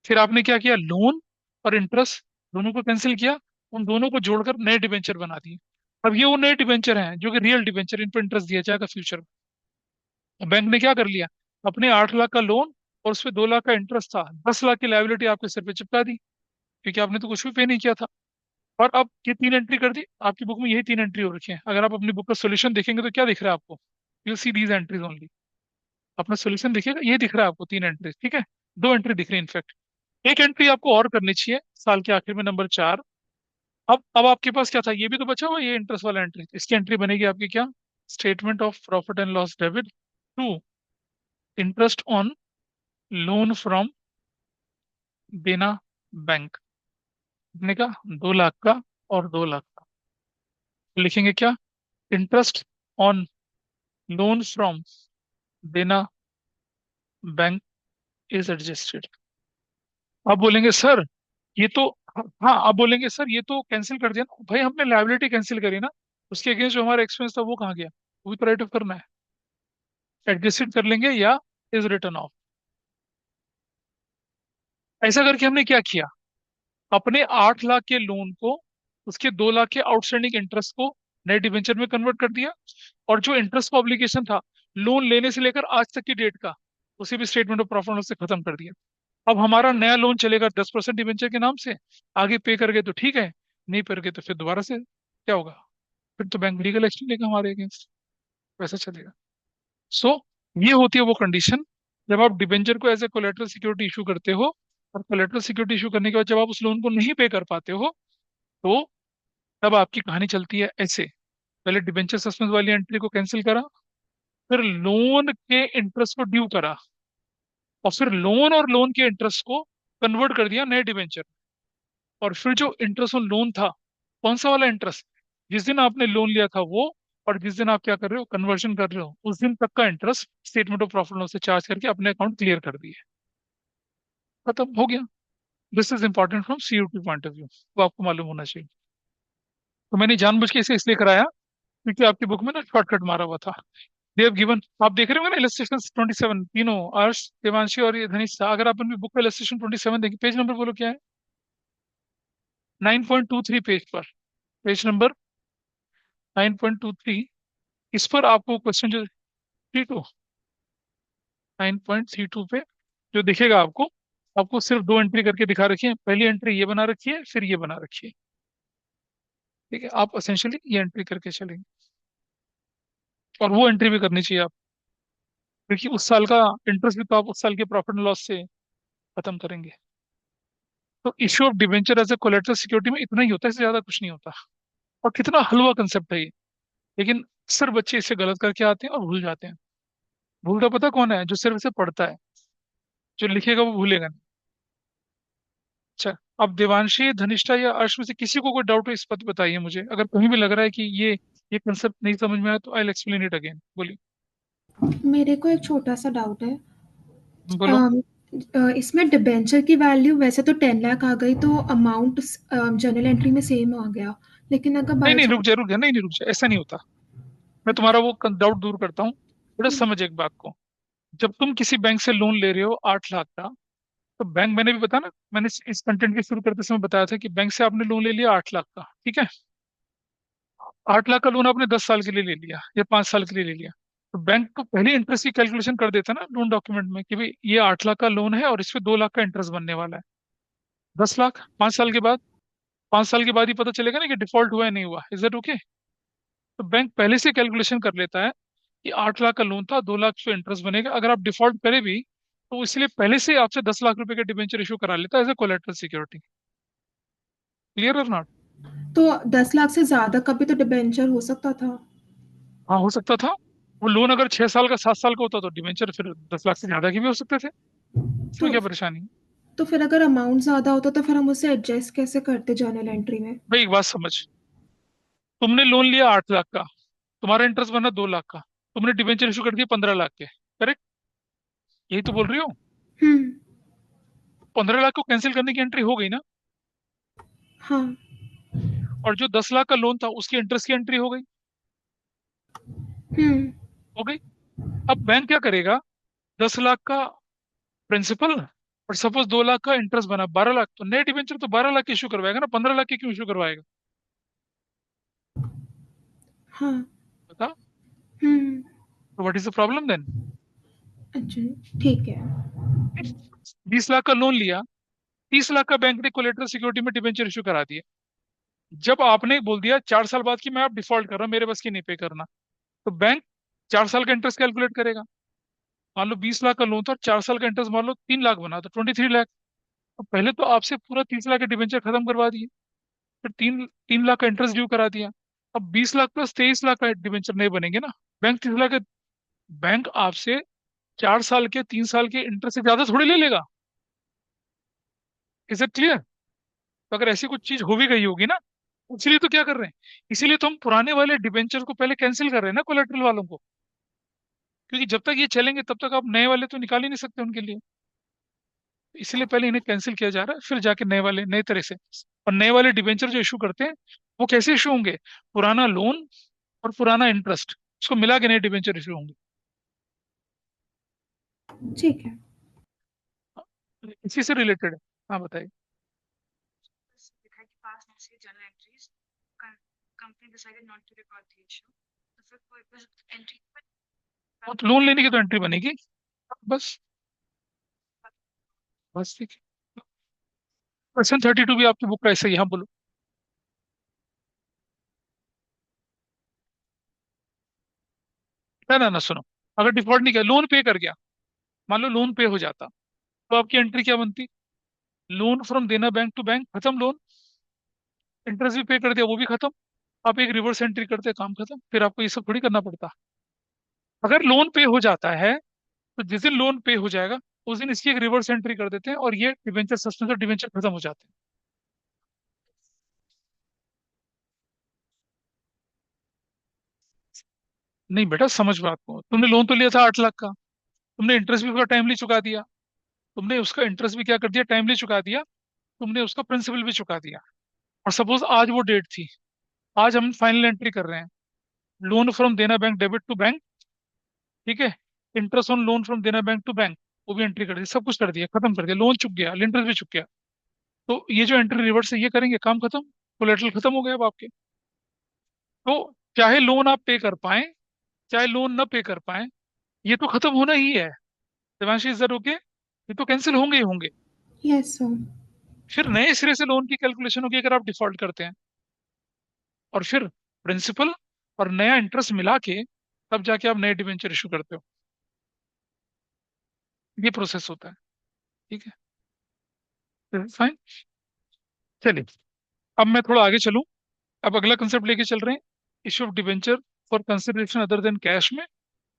S1: फिर आपने क्या किया, लोन और इंटरेस्ट दोनों को कैंसिल किया, उन दोनों को जोड़कर नए डिवेंचर बना दिए। अब ये वो नए डिवेंचर हैं जो कि रियल डिवेंचर, इन पर इंटरेस्ट दिया जाएगा फ्यूचर में। बैंक ने क्या कर लिया, अपने 8 लाख का लोन और उस पर 2 लाख का इंटरेस्ट था, 10 लाख की लाइबिलिटी आपके सिर पे चिपका दी, क्योंकि आपने तो कुछ भी पे नहीं किया था। और अब ये 3 एंट्री कर दी, आपकी बुक में यही 3 एंट्री हो रखी है। अगर आप अपनी बुक का सोल्यूशन देखेंगे तो क्या दिख रहा है आपको, you see these entries only. अपना सोल्यूशन देखिएगा, ये दिख रहा है आपको 3 एंट्रीज, ठीक है? 2 एंट्री दिख रही है इनफैक्ट, एक एंट्री आपको और करनी चाहिए साल के आखिर में, नंबर 4। अब आपके पास क्या था, ये भी तो बचा हुआ है, ये इंटरेस्ट वाला एंट्री, इसकी एंट्री बनेगी आपकी क्या, statement of profit and loss debit to interest on loan from Dena bank, कितने का, 2 लाख का और 2 लाख का। तो लिखेंगे क्या, interest on loan from Dena bank is adjusted. आप बोलेंगे सर ये तो, हाँ आप बोलेंगे सर ये तो कैंसिल कर दिया ना भाई, हमने लाइबिलिटी कैंसिल करी ना, उसके अगेंस्ट जो हमारा एक्सपेंस था वो कहाँ गया, वो भी तो राइट ऑफ करना है। एडजस्टेड कर लेंगे या इज रिटर्न ऑफ। ऐसा करके हमने क्या किया, अपने 8 लाख के लोन को उसके 2 लाख के आउटस्टैंडिंग इंटरेस्ट को नए डिवेंचर में कन्वर्ट कर दिया, और जो इंटरेस्ट का ऑब्लिगेशन था लोन लेने से लेकर आज तक की डेट का, उसे भी statement of profit and loss से खत्म कर दिया। अब हमारा नया लोन चलेगा 10% डिवेंचर के नाम से, आगे पे कर गए तो ठीक है, नहीं पे कर गए तो फिर दोबारा से क्या होगा, फिर तो बैंक लीगल एक्शन लेगा हमारे अगेंस्ट, वैसा चलेगा। सो ये होती है वो कंडीशन जब आप डिबेंचर को as a collateral security issue करते हो, और कोलेटरल सिक्योरिटी इशू करने के बाद जब आप उस लोन को नहीं पे कर पाते हो, तो तब आपकी कहानी चलती है ऐसे, पहले डिबेंचर सस्पेंस वाली एंट्री को कैंसिल करा, फिर लोन के इंटरेस्ट को ड्यू करा, और फिर लोन और लोन के इंटरेस्ट को कन्वर्ट कर दिया नए डिबेंचर। और फिर जो इंटरेस्ट ऑन लोन था, कौन सा वाला इंटरेस्ट, जिस दिन आपने लोन लिया था वो, और जिस दिन आप क्या कर रहे हो, कन्वर्जन कर रहे हो, उस दिन तक का interest statement of profit loss से चार्ज करके अपने अकाउंट क्लियर कर दिए, खत्म हो गया। This is important from CUT point of view, वो आपको मालूम होना चाहिए। तो मैंने जानबूझ के इसे इसलिए कराया क्योंकि आपकी बुक में ना शॉर्टकट मारा हुआ था। दे हैव गिवन, आप देख रहे होंगे ना इलस्ट्रेशन 27, तीनों, अर्श, देवांशी और ये धनीश था। अगर आप अपनी बुक का इलस्ट्रेशन 27 देखिए, पेज नंबर बोलो क्या है, 9.23 पेज पर, पेज नंबर 9.23, इस पर आपको क्वेश्चन जो 32, 9.32 पे जो दिखेगा आपको, आपको सिर्फ 2 एंट्री करके दिखा रखी है, पहली एंट्री ये बना रखी है, फिर ये बना रखी है। ठीक है, आप एसेंशियली ये एंट्री करके चलेंगे, और वो एंट्री भी करनी चाहिए आप, क्योंकि उस साल का इंटरेस्ट भी तो आप उस साल के प्रॉफिट एंड लॉस से खत्म करेंगे। तो issue of debenture as a collateral security में इतना ही होता है, इससे ज्यादा कुछ नहीं होता। और कितना हलवा कंसेप्ट है ये, लेकिन अक्सर बच्चे इसे गलत करके आते हैं और भूल जाते हैं। भूलता पता कौन है? जो सिर्फ इसे पढ़ता है। जो लिखेगा वो भूलेगा नहीं। अच्छा, अब देवांशी, धनिष्ठा या अर्श में से किसी को कोई डाउट हो इस पर बताइए मुझे। अगर कहीं भी लग रहा है कि ये कंसेप्ट नहीं समझ में आया तो आई एक्सप्लेन इट अगेन, बोलिए।
S3: मेरे को एक छोटा सा डाउट है।
S1: बोलो।
S3: अम, इसमें डिबेंचर की वैल्यू वैसे तो 10 लाख आ गई, तो अमाउंट जर्नल एंट्री में सेम आ गया, लेकिन अगर
S1: नहीं
S3: बाई
S1: नहीं, रुक
S3: चांस।
S1: जा रुक जा, नहीं नहीं रुक जा, ऐसा नहीं होता। मैं तुम्हारा वो डाउट दूर करता हूँ। थोड़ा समझ एक बात को। जब तुम किसी बैंक से लोन ले रहे हो 8 लाख का, तो बैंक, मैंने भी बताया ना, मैंने इस कंटेंट के शुरू करते समय बताया था कि बैंक से आपने लोन ले लिया 8 लाख का, ठीक है। 8 लाख का लोन आपने 10 साल के लिए ले लिया या 5 साल के लिए ले लिया। तो बैंक तो पहले इंटरेस्ट की कैलकुलेशन कर देता है ना लोन डॉक्यूमेंट में कि भाई ये 8 लाख का लोन है और इस पे 2 लाख का इंटरेस्ट बनने वाला है। 10 लाख 5 साल के बाद, 5 साल के बाद ही पता चलेगा ना कि डिफॉल्ट हुआ है नहीं हुआ। Is that okay? तो बैंक पहले से कैलकुलेशन कर लेता है कि 8 लाख का लोन था, 2 लाख पे इंटरेस्ट बनेगा। अगर आप डिफॉल्ट करे भी तो इसलिए पहले से आपसे 10 लाख रुपए के डिबेंचर इशू करा लेता है as a collateral security. Clear और नॉट?
S3: तो 10 लाख से ज्यादा का भी तो डिबेंचर हो सकता था।
S1: हाँ, हो सकता था। वो लोन अगर 6 साल का 7 साल का होता तो डिबेंचर फिर 10 लाख से ज्यादा के भी हो सकते थे। इसमें
S3: तो
S1: क्या परेशानी है?
S3: तो फिर अगर अमाउंट ज्यादा होता तो फिर हम उसे एडजस्ट कैसे करते जर्नल एंट्री में?
S1: भाई एक बात समझ। तुमने लोन लिया 8 लाख का, तुम्हारा इंटरेस्ट बना 2 लाख का, तुमने डिबेंचर इशू कर दिया 15 लाख के, करेक्ट? यही तो बोल रही हो।
S3: हम्म।
S1: 15 लाख को कैंसिल करने की एंट्री हो गई ना।
S3: हाँ।
S1: और जो 10 लाख का लोन था उसकी इंटरेस्ट की एंट्री हो गई।
S3: हम्म।
S1: हो गई। अब बैंक क्या करेगा? 10 लाख का प्रिंसिपल और सपोज 2 लाख का इंटरेस्ट बना 12 लाख, तो नए डिबेंचर तो 12 लाख की इशू करवाएगा ना, 15 लाख की क्यों इशू करवाएगा?
S3: हाँ।
S1: बता।
S3: हम्म।
S1: तो what is the problem then?
S3: अच्छा, ठीक है।
S1: 20 लाख का लोन लिया, 30 लाख का बैंक ने कोलेटरल सिक्योरिटी में डिबेंचर इशू करा दिया। जब आपने बोल दिया 4 साल बाद कि मैं आप डिफॉल्ट कर रहा हूं, मेरे बस की नहीं पे करना, तो बैंक 4 साल का इंटरेस्ट कैलकुलेट करेगा। मान लो 20 लाख का लोन था और 4 साल का इंटरेस्ट मान लो 3 लाख बना, तो 23 लाख। तो पहले तो आपसे पूरा 30 लाख का डिबेंचर खत्म करवा दिए, फिर 3 3 लाख का इंटरेस्ट ड्यू करा दिया। अब 20 लाख प्लस 23 लाख का डिबेंचर नहीं बनेंगे ना। बैंक 30 लाख के, बैंक आपसे 4 साल के 3 साल के इंटरेस्ट से ज्यादा थोड़ी ले लेगा। Is it clear? तो अगर ऐसी कुछ चीज हो भी गई होगी ना, इसलिए तो क्या कर रहे हैं, इसीलिए तो हम पुराने वाले डिबेंचर को पहले कैंसिल कर रहे हैं ना कोलेटरल वालों को। क्योंकि जब तक ये चलेंगे तब तक आप नए वाले तो निकाल ही नहीं सकते उनके लिए। इसलिए पहले इन्हें कैंसिल किया जा रहा है, फिर जाके नए वाले नए तरह से। और नए वाले डिबेंचर जो इशू करते हैं वो कैसे इशू होंगे? पुराना लोन और पुराना इंटरेस्ट, इसको मिला के नए डिबेंचर इशू होंगे।
S3: ठीक है।
S1: इसी से रिलेटेड है। हाँ बताइए।
S4: लिखा है कि pass necessary journal entries company decided not to record the issue, तो फिर कोई बस एंट्री
S1: वो तो लोन लेने की तो एंट्री बनेगी। बस। बस ठीक है। क्वेश्चन 32 भी आपकी बुक का ऐसे ही, हाँ बोलो। ना ना ना, सुनो। अगर डिफॉल्ट नहीं किया, लोन पे कर गया, मान लो लोन पे हो जाता, तो आपकी एंट्री क्या बनती? Loan from Dena bank to bank, खत्म लोन। इंटरेस्ट भी पे कर दिया, वो भी खत्म। आप एक रिवर्स एंट्री करते, काम खत्म, फिर आपको ये सब थोड़ी करना पड़ता। अगर लोन पे हो जाता है तो जिस दिन लोन पे हो जाएगा उस दिन इसकी एक रिवर्स एंट्री कर देते हैं और ये डिवेंचर सस्पेंस और डिवेंचर खत्म हो जाते हैं। नहीं बेटा, समझ बात को। तुमने लोन तो लिया था 8 लाख का, तुमने इंटरेस्ट भी उसका टाइमली चुका दिया, तुमने उसका इंटरेस्ट भी क्या कर दिया, टाइमली चुका दिया, तुमने उसका प्रिंसिपल भी चुका दिया। और सपोज आज वो डेट थी, आज हम फाइनल एंट्री कर रहे हैं, loan from Dena bank debit to bank, ठीक है। Interest on loan from Dena bank to bank, वो भी एंट्री कर दी, सब कुछ कर दिया, खत्म कर दिया, लोन चुक गया, इंटरेस्ट भी चुक गया। तो ये जो एंट्री रिवर्स है ये करेंगे, काम खत्म, कोलेटरल खत्म हो गया अब आपके। तो चाहे लोन आप पे कर पाए, चाहे लोन न पे कर पाए, ये तो खत्म होना ही है। Devanshi, is that okay? ये तो कैंसिल होंगे ही होंगे।
S3: Yes sir.
S1: फिर नए सिरे से लोन की कैलकुलेशन होगी अगर आप डिफॉल्ट करते हैं, और फिर प्रिंसिपल और नया इंटरेस्ट मिला के तब जाके आप नए डिबेंचर इशू करते हो। ये प्रोसेस होता है, ठीक है। फाइन। चलिए, अब मैं थोड़ा आगे चलूं। अब अगला कंसेप्ट लेके चल रहे हैं, issue of debenture for consideration other than cash में।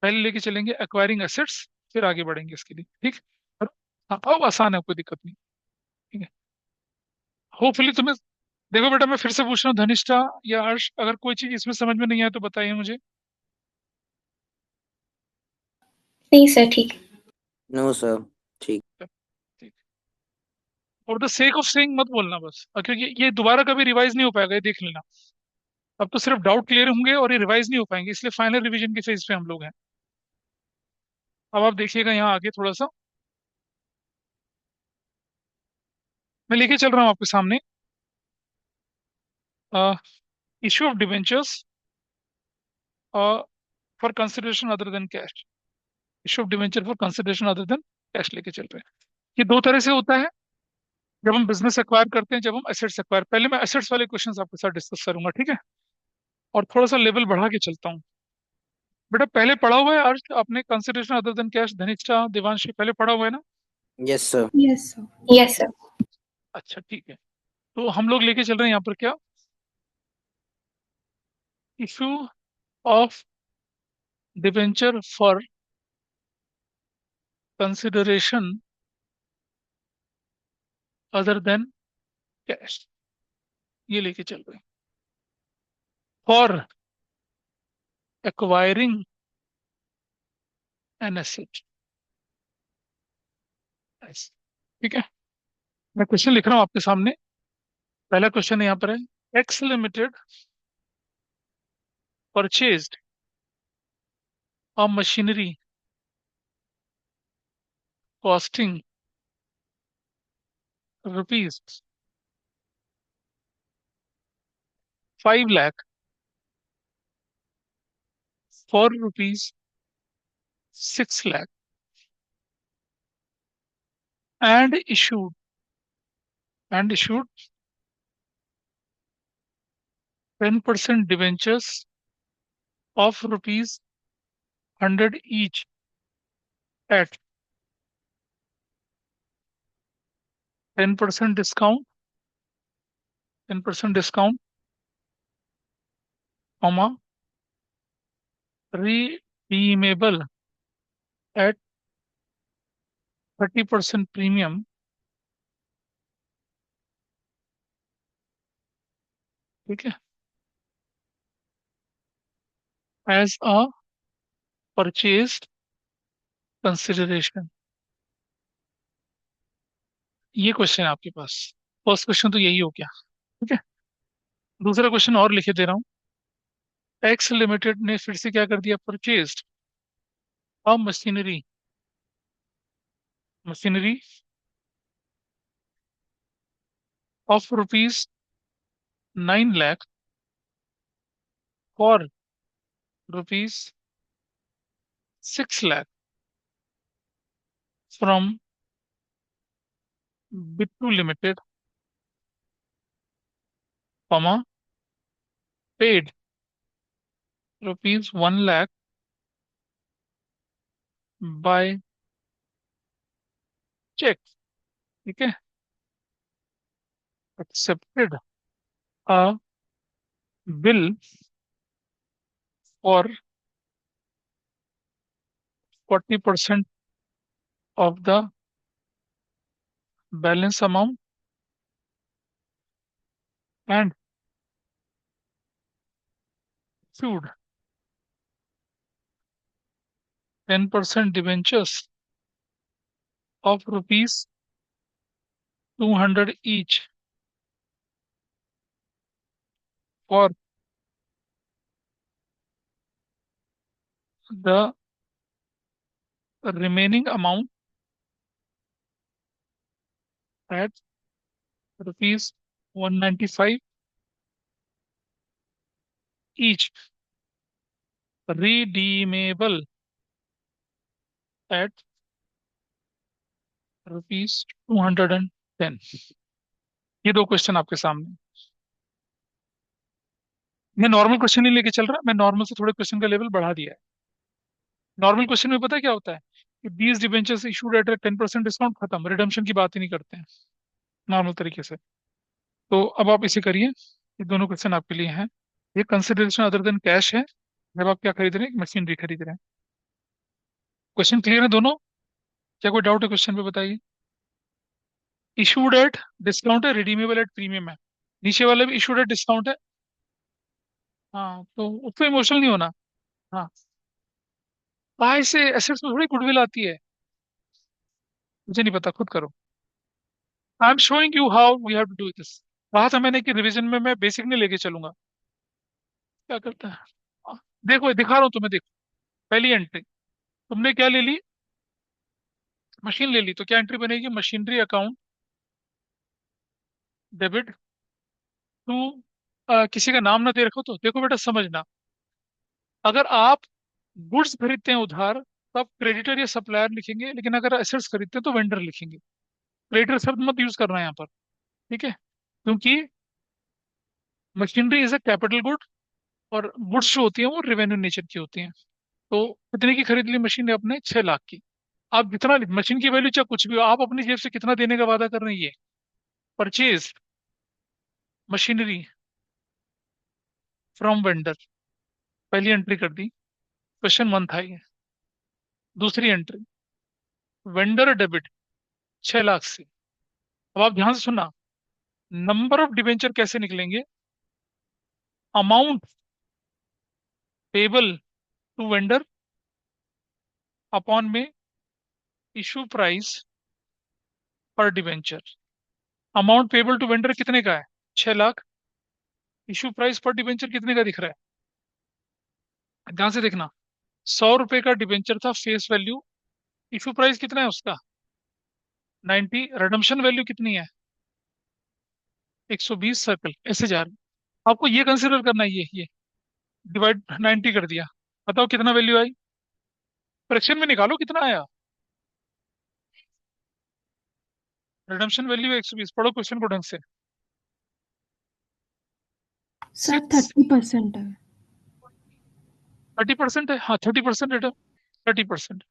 S1: पहले लेके चलेंगे एक्वायरिंग एसेट्स, फिर आगे बढ़ेंगे इसके लिए, ठीक। और हाँ, अब आसान है, कोई दिक्कत नहीं। ठीक है, होपफुली तुम्हें। देखो बेटा, मैं फिर से पूछ रहा हूँ, धनिष्ठा या हर्ष, अगर कोई चीज इसमें समझ में नहीं आए तो बताइए मुझे।
S5: नहीं सर, ठीक।
S2: No sir. ठीक।
S1: ठीक। और द सेक ऑफ सेइंग मत बोलना बस, क्योंकि ये दोबारा कभी रिवाइज नहीं हो पाएगा, ये देख लेना। अब तो सिर्फ डाउट क्लियर होंगे और ये रिवाइज नहीं हो पाएंगे, इसलिए फाइनल रिवीजन के फेज पे हम लोग हैं। अब आप देखिएगा यहाँ आगे थोड़ा सा, मैं लेके चल रहा हूँ आपके सामने, issue of debentures for consideration other than cash. Issue of debenture for consideration other than cash लेके चल रहे हैं। ये दो तरह से होता है, जब हम बिजनेस एक्वायर करते हैं, जब हम एसेट्स एक्वायर। पहले मैं एसेट्स वाले क्वेश्चंस आपके साथ डिस्कस करूंगा, ठीक है। और थोड़ा सा लेवल बढ़ा के चलता हूँ। बेटा पहले पढ़ा हुआ है आज आपने consideration other than cash, Dhanishtha Devanshi, पहले पढ़ा हुआ है ना?
S2: Yes sir.
S3: Yes sir.
S5: Yes sir.
S1: अच्छा ठीक है, तो हम लोग लेके चल रहे हैं यहाँ पर क्या, issue of debenture for consideration other than cash, ये लेके चल रहे हैं। फॉर एक्वायरिंग एन एसेट, ठीक है। मैं क्वेश्चन लिख रहा हूँ आपके सामने। पहला क्वेश्चन यहाँ पर है, x limited purchased a machinery costing rupees 5 lakh for rupees 6 lakh and issued 10% debentures of rupees 100 each at 10% discount, 10% discount, comma, redeemable at 30% premium, ठीक है, as a purchased consideration। ये क्वेश्चन है आपके पास। फर्स्ट क्वेश्चन तो यही हो गया, ठीक है। दूसरा क्वेश्चन और लिखे दे रहा हूँ, एक्स लिमिटेड ने फिर से क्या कर दिया, purchased a machinery of rupees 9 lakh for rupees 6 lakh from Bittu limited, comma, paid rupees 1 lakh by cheque, ठीक है। Accepted a bill for 40% of the balance amount and issued 10% debentures of rupees 200 each for the remaining amount at rupees 195 each, redeemable at rupees 210। ये दो question आपके सामने। मैं normal question नहीं लेके चल रहा, मैं नॉर्मल से थोड़े क्वेश्चन का लेवल बढ़ा दिया है। नॉर्मल क्वेश्चन में पता है क्या होता है कि 20 डिबेंचर्स इशूड एट 10% डिस्काउंट, खत्म, रिडम्पशन की बात ही नहीं करते हैं। नॉर्मल तरीके से। तो अब आप इसे करिए, ये दोनों क्वेश्चन आपके लिए हैं। ये कंसिडरेशन अदर देन कैश है जब आप क्या खरीद रहे हैं, मशीनरी खरीद रहे हैं। क्वेश्चन क्लियर है दोनों? क्या कोई डाउट है क्वेश्चन पे, बताइए। इशूड एट डिस्काउंट है, रिडीमेबल एट प्रीमियम है। नीचे वाले भी इशूड एट डिस्काउंट है। हाँ, तो उसमें इमोशनल नहीं होना। हाँ, बाय से एसेट्स में थोड़ी गुडविल आती है। मुझे नहीं पता, खुद करो। I am showing you how we have to do this. कहा था मैंने कि रिवीजन में मैं बेसिक नहीं लेके चलूंगा। क्या करता है? देखो, दिखा रहा हूँ तुम्हें, देखो। पहली एंट्री तुमने क्या ले ली? मशीन ले ली, तो क्या एंट्री बनेगी? मशीनरी अकाउंट डेबिट टू, किसी का नाम ना दे रखो तो देखो बेटा, समझना। अगर आप गुड्स खरीदते हैं उधार, तो आप क्रेडिटर या सप्लायर लिखेंगे, लेकिन अगर एसेट्स खरीदते हैं तो वेंडर लिखेंगे। क्रेडिटर शब्द मत यूज करना है यहाँ पर, ठीक है? क्योंकि machinery is a capital good, और गुड्स जो होती हैं वो रेवेन्यू नेचर की होती हैं। तो कितने की खरीद ली मशीन ने आपने? 6 लाख की। आप जितना मशीन की वैल्यू चाहे कुछ भी हो, आप अपनी जेब से कितना देने का वादा कर रहे हैं? ये परचेज मशीनरी फ्रॉम वेंडर, पहली एंट्री कर दी। क्वेश्चन 1 था ये। दूसरी एंट्री, वेंडर डेबिट 6 लाख से। अब आप ध्यान से सुनना, नंबर ऑफ डिवेंचर कैसे निकलेंगे? Amount payable to vendor upon में इशू प्राइस पर debenture. Amount payable to vendor कितने का है? 6 लाख। इशू प्राइस पर डिवेंचर कितने का दिख रहा है? ध्यान से देखना। 100 रुपए का डिवेंचर था फेस वैल्यू। इशू प्राइस कितना है उसका? 90। रिडम्पशन वैल्यू कितनी है? 120 सर्कल ऐसे जा रहे हैं। आपको ये कंसिडर करना है, ये डिवाइड 90 कर दिया। बताओ कितना वैल्यू आई? फ्रैक्शन में निकालो कितना आया। रिडम्पशन वैल्यू है 120। पढ़ो क्वेश्चन को ढंग से।
S3: सर 30% है।
S1: 30% है, हाँ 30% रिटर्न। 30%,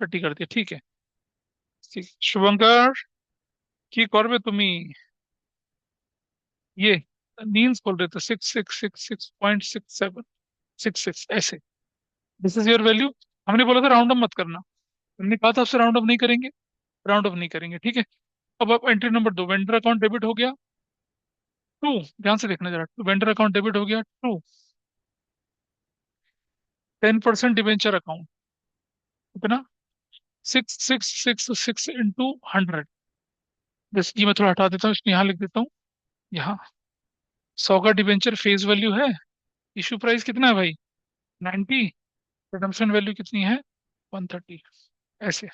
S1: 30 कर दिया, ठीक है। ठीक। शुभंकर की करबे तुमी ये मीन्स बोल रहे थे 6666.67, 66 ऐसे। This is your value. हमने बोला था राउंड अप मत करना, हमने कहा था आपसे राउंड अप नहीं करेंगे। राउंड अप नहीं करेंगे, ठीक है। अब आप entry number 2, vendor account debit हो गया। 2, ध्यान से देखना जरा, वेंडर अकाउंट डेबिट हो गया। 2, 10% डिवेंचर अकाउंट कितना? 6666 इंटू 100। बस ये मैं थोड़ा हटा देता हूँ, इसको यहाँ लिख देता हूँ। यहाँ 100 का डिवेंचर फेस वैल्यू है। इशू प्राइस कितना है भाई? 90। रिडम्पशन वैल्यू कितनी है? 130। ऐसे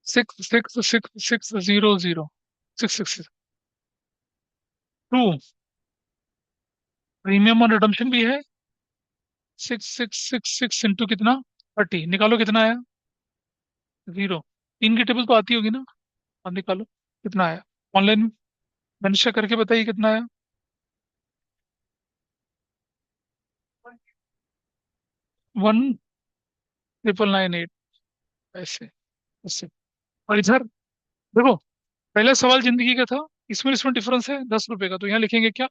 S1: 666600 662। प्रीमियम और रिडम्पशन भी है। 6666 इंटू कितना? 30। निकालो कितना आया? 0। 3 की टेबल तो आती होगी ना? अब निकालो कितना आया। ऑनलाइन मैनेज करके बताइए कितना आया। 1,998 ऐसे ऐसे। और इधर देखो, पहला सवाल जिंदगी का था, इसमें इसमें डिफरेंस है 10 रुपए का, तो यहाँ लिखेंगे क्या?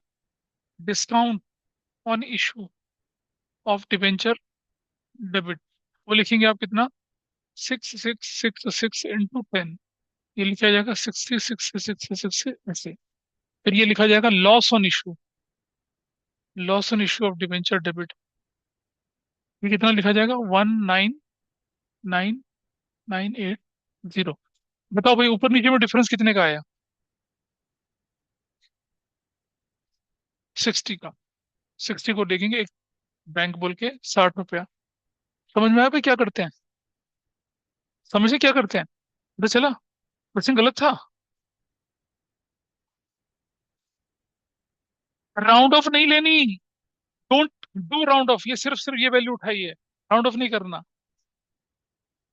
S1: Discount on issue of debenture debit. वो लिखेंगे आप कितना? 6666 इंटू 10। ये लिखा जाएगा 6666 ऐसे। फिर ये लिखा जाएगा loss on issue, loss on issue of debenture debit. ये कितना लिखा जाएगा? 1,99980। बताओ भाई, ऊपर नीचे में डिफरेंस कितने का आया? 60 का। 60 को देखेंगे एक बैंक बोल के 60 रुपया। समझ में आया भाई क्या करते हैं? समझे क्या करते हैं? पता चला क्वेश्चन गलत था। राउंड ऑफ नहीं लेनी। Don't do round of. ये सिर्फ सिर्फ ये वैल्यू उठाई है, राउंड ऑफ नहीं करना।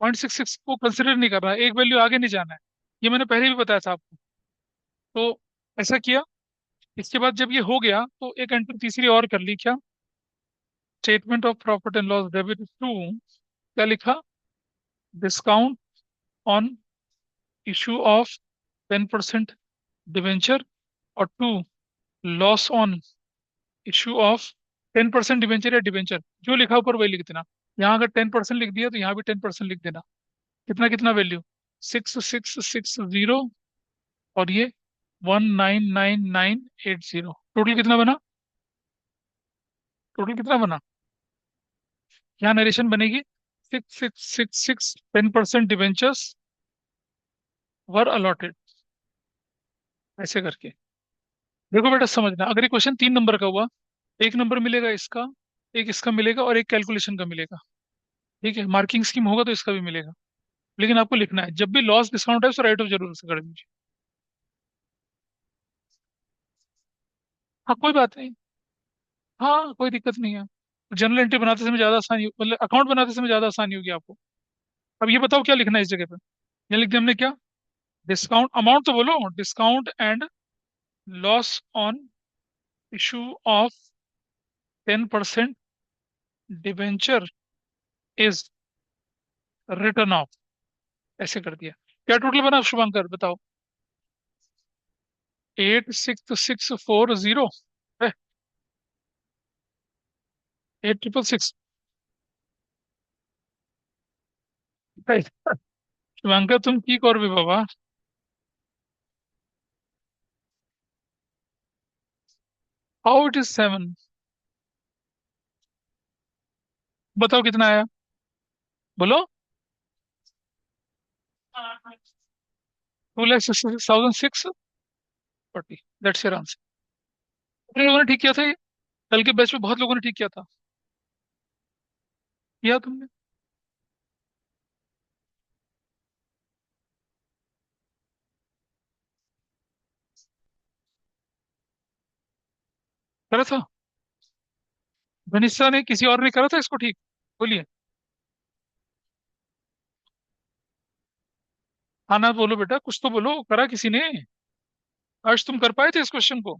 S1: 0.66 को कंसिडर नहीं करना, एक वैल्यू आगे नहीं जाना है। ये मैंने पहले भी बताया था आपको। तो ऐसा किया। इसके बाद जब ये हो गया तो एक एंट्री तीसरी और कर ली। क्या? Statement of profit and loss debit to, क्या लिखा? Discount on issue of 10% debenture, और 2 loss on issue of 10% debenture या डिवेंचर, जो लिखा ऊपर वही लिख देना। यहाँ अगर 10% लिख दिया तो यहाँ भी 10% लिख देना। कितना कितना वैल्यू, 6660, और ये 199980। टोटल कितना बना, टोटल कितना बना? यहाँ नरेशन बनेगी 6666, 10% डिवेंचर्स वर अलॉटेड, ऐसे करके। देखो बेटा समझना, अगर ये क्वेश्चन 3 नंबर का हुआ, 1 नंबर मिलेगा इसका, एक इसका मिलेगा, और एक कैलकुलेशन का मिलेगा। ठीक है, मार्किंग स्कीम होगा तो इसका भी मिलेगा। लेकिन आपको लिखना है, जब भी लॉस डिस्काउंट है तो राइट ऑफ जरूर से कर दीजिए। हाँ कोई बात नहीं, हाँ कोई दिक्कत नहीं है। जनरल एंट्री बनाते समय ज्यादा आसानी, मतलब अकाउंट बनाते समय ज्यादा आसानी होगी आपको। अब ये बताओ क्या लिखना है इस जगह पे। ये लिख दिया हमने क्या, डिस्काउंट अमाउंट तो बोलो, discount and loss on issue of 10% debenture is return of, ऐसे कर दिया। क्या टोटल बना शुभंकर बताओ? 86640, 8666। शुभंकर तुम की করবে बाबा? How it is 7? बताओ कितना आया, बोलो। 2,66,640, दैट्स योर आंसर। कितने लोगों ने ठीक किया था ये? कल के बैच में बहुत लोगों ने ठीक किया था। किया तुमने? करा था? वनिशा ने, किसी और ने करा था इसको ठीक? बोलिए। हाँ ना बोलो बेटा, कुछ तो बोलो, करा किसी ने? आज तुम कर पाए थे इस क्वेश्चन को?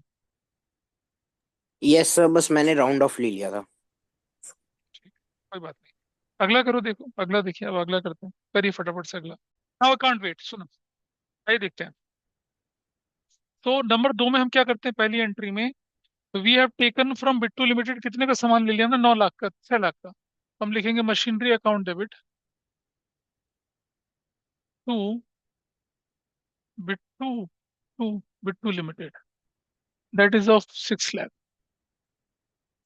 S2: यस सर, बस मैंने राउंड ऑफ ले लिया था।
S1: ठीक, कोई बात नहीं। अगला करो, देखो अगला देखिए, अब अगला करते हैं, करिए फटाफट से अगला। नाउ आई कांट वेट, सुनो, आइए देखते हैं। तो नंबर 2 में हम क्या करते हैं, पहली एंट्री में we have taken from Bittu limited, कितने का सामान ले लिया हमने? 9 लाख का, 6 लाख का। हम लिखेंगे machinery account debit to Bittu, to Bittu limited, that is of 6 lakh.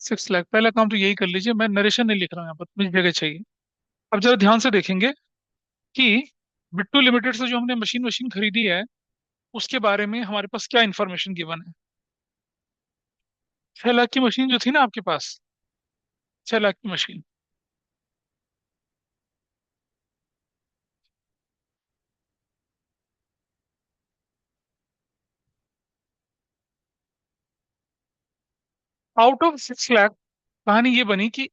S1: 6 lakh, पहला काम तो यही कर लीजिए, मैं नरेशन नहीं लिख रहा हूँ यहाँ पर, मुझे जगह चाहिए। अब जरा ध्यान से देखेंगे कि बिट्टू लिमिटेड से जो हमने मशीन मशीन खरीदी है, उसके बारे में हमारे पास क्या इन्फॉर्मेशन गिवन है। 6 लाख की मशीन जो थी ना आपके पास, 6 लाख की मशीन, आउट ऑफ 6 लाख कहानी ये बनी कि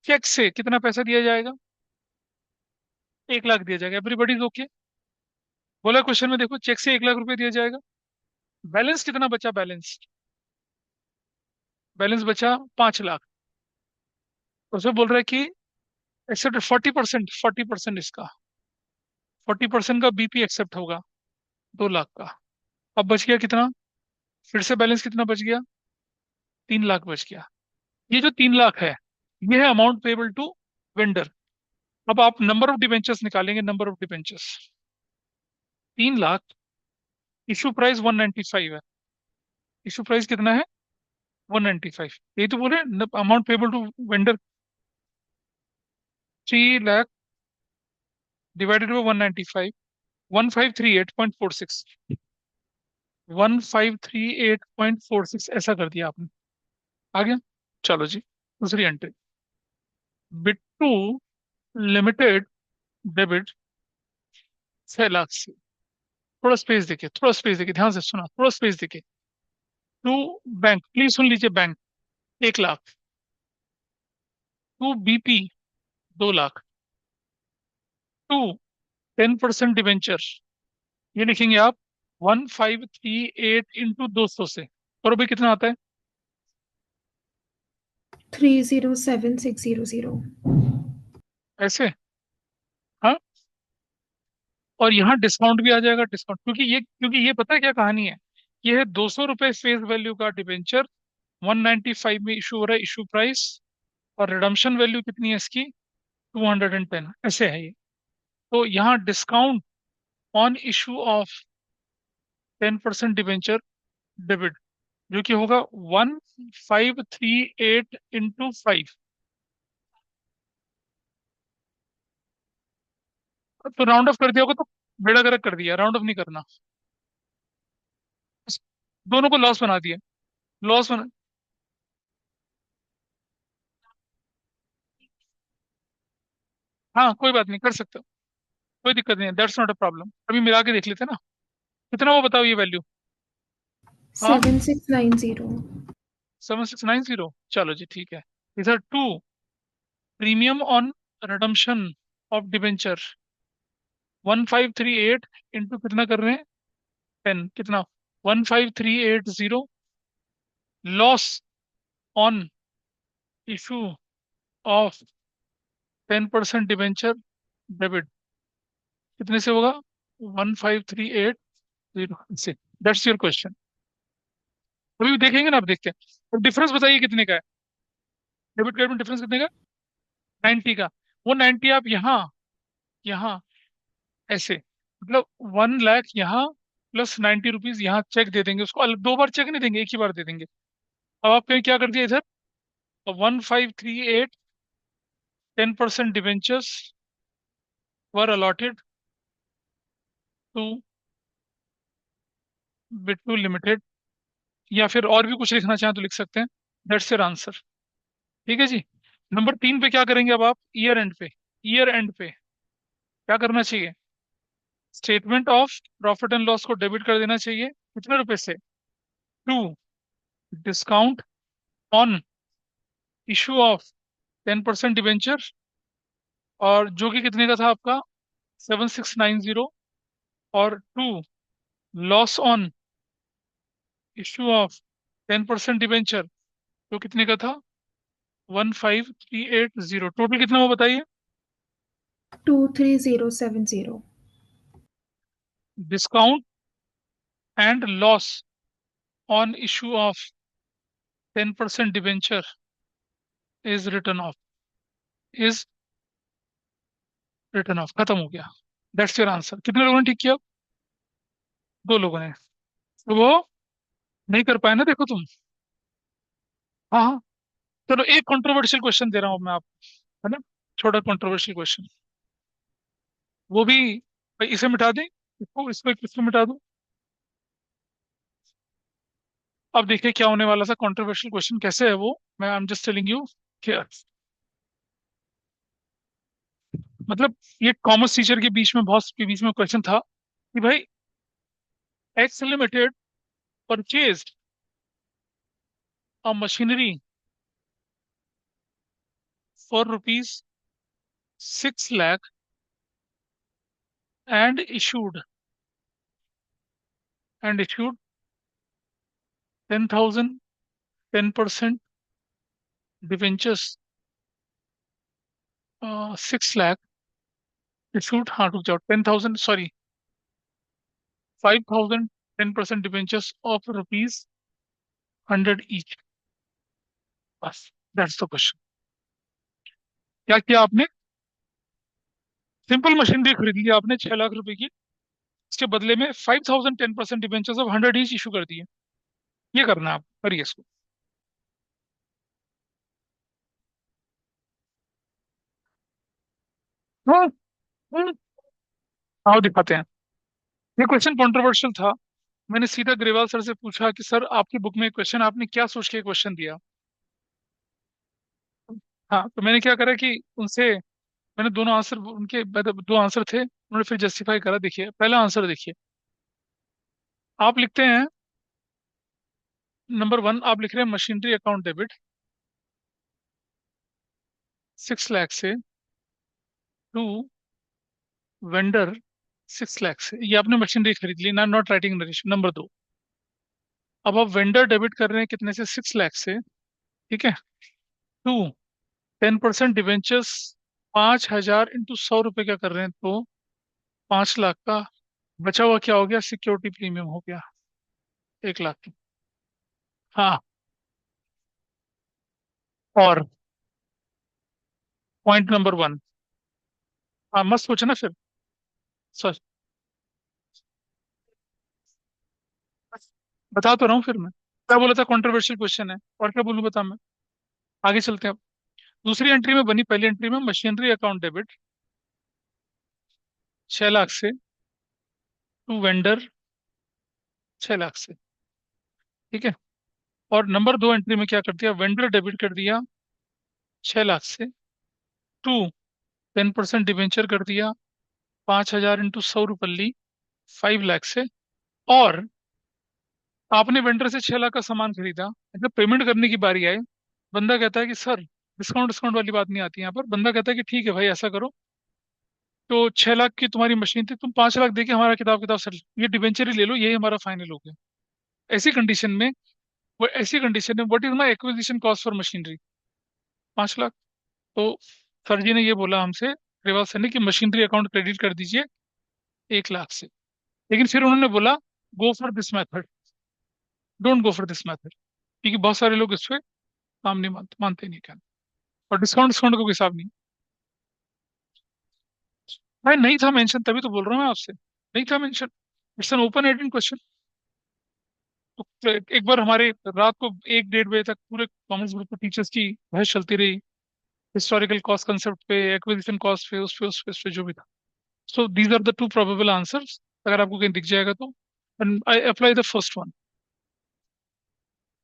S1: चेक से कितना पैसा दिया जाएगा? 1 लाख दिया जाएगा। Everybody okay? बोला क्वेश्चन में, देखो चेक से 1 लाख रुपए दिया जाएगा। बैलेंस कितना बचा? बैलेंस, बैलेंस बचा 5 लाख। तो उसमें बोल रहा है कि एक्सेप्ट 40%, इसका 40% का बीपी एक्सेप्ट होगा 2 लाख का। अब बच गया कितना? फिर से बैलेंस कितना बच गया? 3 लाख बच गया। ये जो 3 लाख है, ये है अमाउंट पेबल टू वेंडर। अब आप नंबर ऑफ डिबेंचर्स निकालेंगे, number of debentures 3 lakh, issue price 195 है। इशू प्राइस कितना है? 195। यही तो बोले amount payable to vendor, 3 lakh divided by 195, 1538.46, 1538.46 ऐसा कर दिया आपने। आ गया? चलो जी, दूसरी entry, Bittu limited debit 6 lakh से, थोड़ा स्पेस देखिए, थोड़ा स्पेस देखिए, ध्यान से सुना, थोड़ा स्पेस देखिए। टू बैंक, प्लीज सुन लीजिए, bank 1 lakh, to BP 2 lakh, to 10% debenture, ये लिखेंगे आप 1538 इंटू 200 से, और भाई कितना आता है?
S3: 307600।
S1: ऐसे? हाँ, और यहाँ डिस्काउंट भी आ जाएगा, डिस्काउंट, क्योंकि ये पता है क्या कहानी है। ये है 200 रुपए फेस वैल्यू का डिबेंचर, 195 में इशू हो रहा है, इशू प्राइस, और रिडम्पशन वैल्यू कितनी है इसकी, 210, ऐसे है ये। तो यहाँ discount on issue of 10% debenture debit, जो कि होगा 1538 इंटू 5। तो राउंड ऑफ कर दिया होगा तो बेड़ा गर्क कर दिया, राउंड ऑफ नहीं करना, इस दोनों को लॉस बना दिया, लॉस बना। हाँ कोई बात नहीं, कर सकते हो, कोई दिक्कत नहीं है, दैट्स नॉट अ प्रॉब्लम, अभी मिला के देख लेते हैं ना। कितना वो बताओ ये वैल्यू। हाँ
S3: 7690।
S1: 7690, चलो जी ठीक है। इधर to, premium on redemption of debenture 1538 into कितना कर रहे हैं, 10, कितना, 15380, loss on issue of 10% debenture debit कितने से होगा, 15380 से। That's your question. अभी देखेंगे ना, आप देखते हैं। तो डिफरेंस बताइए कितने का है, डेबिट क्रेडिट में डिफरेंस कितने का, 90 का। वो 90 आप यहाँ, यहाँ ऐसे, मतलब 1 लाख यहाँ प्लस 90 रुपीज यहाँ चेक दे देंगे उसको, अलग दो बार चेक नहीं देंगे, एक ही बार दे देंगे। अब आपने क्या कर दिया इधर, 1538, 10% debentures were allotted to Bittu limited, या फिर और भी कुछ लिखना चाहें तो लिख सकते हैं। That's your answer. ठीक है जी। नंबर 3 पे क्या करेंगे अब आप, ईयर एंड पे। ईयर एंड पे क्या करना चाहिए, statement of profit and loss को डेबिट कर देना चाहिए, कितने रुपए से, to discount on issue of 10% debenture, और जो कि कितने का था आपका, 7690, और to loss on issue of 10% debenture, जो कितने का था, 15380। टोटल कितना वो बताइए।
S3: 23070।
S1: Discount and loss on issue of 10% debenture is return of, is return of, खत्म हो गया। That's your answer. कितने लोगों ने ठीक किया, दो लोगों ने। तो वो नहीं कर पाए ना, देखो तुम। हाँ हाँ, चलो एक कंट्रोवर्शियल क्वेश्चन दे रहा हूँ मैं आपको, है ना, छोटा कंट्रोवर्शियल क्वेश्चन, वो भी, भाई इसे मिटा दें, इसको मिटा दूं। अब देखिए क्या होने वाला था, कंट्रोवर्शियल क्वेश्चन कैसे है वो, मैं I am just telling you here. मतलब ये कॉमर्स टीचर के बीच में, बहुत के बीच में क्वेश्चन था कि भाई, x limited purchase a machinery for rupees 6 lakh and issued 10,000 10% debentures, 6 lakh issued, हाँ रुक जाओ, 10,000, sorry, 5,000 10% debentures of rupees 100 each. बस, दैट्स द क्वेश्चन। क्या किया आपने, सिंपल मशीनरी खरीद ली आपने 6 लाख रुपए की, इसके बदले में 5,000 10% डिवेंचर्स ऑफ 100 ईच इशू कर दिए। ये करना है आप, करिए इसको। हाँ, हाँ, आओ दिखाते हैं। ये क्वेश्चन कंट्रोवर्शियल था। मैंने सीधा ग्रेवाल सर से पूछा कि सर आपकी बुक में क्वेश्चन, आपने क्या सोच के क्वेश्चन दिया। हाँ, तो मैंने क्या करा कि उनसे, मैंने दोनों आंसर, उनके मतलब दो आंसर थे, उन्होंने फिर जस्टिफाई करा। देखिए पहला आंसर देखिए, आप लिखते हैं, नंबर 1 आप लिख रहे हैं मशीनरी अकाउंट डेबिट 6 लाख से, टू वेंडर 6 लाख से, ये आपने मशीनरी खरीद ली ना, नॉट राइटिंग नरेशन। नंबर 2, अब आप वेंडर डेबिट कर रहे हैं कितने से, 6 लाख से, ठीक है। टू 10% डिवेंचर्स 5,000 इंटू 100 रुपए क्या कर रहे हैं, तो 5 लाख का बचा हुआ क्या हो गया, सिक्योरिटी प्रीमियम हो गया 1 लाख की। हाँ, और पॉइंट नंबर 1। हाँ, मस्त सोचना फिर। सोच, बता तो रहा हूँ फिर मैं। क्या बोला था, कंट्रोवर्शियल क्वेश्चन है, और क्या बोलूँ बता मैं। आगे चलते हैं अब। दूसरी एंट्री में बनी, पहली एंट्री में मशीनरी अकाउंट डेबिट 6 लाख से, टू वेंडर 6 लाख से। ठीक है। और नंबर 2 एंट्री में क्या कर दिया, वेंडर डेबिट कर दिया 6 लाख से, टू 10% डिवेंचर कर दिया 5,000 इंटू 100 रुपये 5 लाख से। और आपने वेंडर से 6 लाख का सामान खरीदा, जब पेमेंट करने की बारी आए, बंदा कहता है कि सर डिस्काउंट डिस्काउंट वाली बात नहीं आती यहाँ पर। बंदा कहता है कि ठीक है भाई, ऐसा करो, तो 6 लाख की तुम्हारी मशीन थी, तुम 5 लाख देके हमारा किताब किताब सर ये डिवेंचर ही ले लो, यही हमारा फाइनल हो गया। ऐसी कंडीशन में, वो ऐसी कंडीशन में what is my acquisition cost for machinery, 5 lakh. तो सर जी ने ये बोला हमसे, रेवाल सर ने, कि मशीनरी अकाउंट क्रेडिट कर दीजिए 1 लाख से। लेकिन फिर उन्होंने बोला go for this method, don't go for this method, क्योंकि बहुत सारे लोग इस पे काम नहीं मानते नहीं क्या। और डिस्काउंट डिस्काउंट का कोई हिसाब नहीं। भाई नहीं था मेंशन, तभी तो बोल रहा हूँ मैं आपसे, नहीं था mention. It's an open ended question. तो एक बार हमारे रात को 1-1:30 बजे तक पूरे कॉमर्स ग्रुप के टीचर्स की बहस चलती रही, हिस्टोरिकल कॉस्ट कंसेप्ट पे, एक्विजिशन कॉस्ट पे, उस पे जो भी था। So these are the two probable answers, अगर आपको कहीं दिख जाएगा तो। And I apply the first one.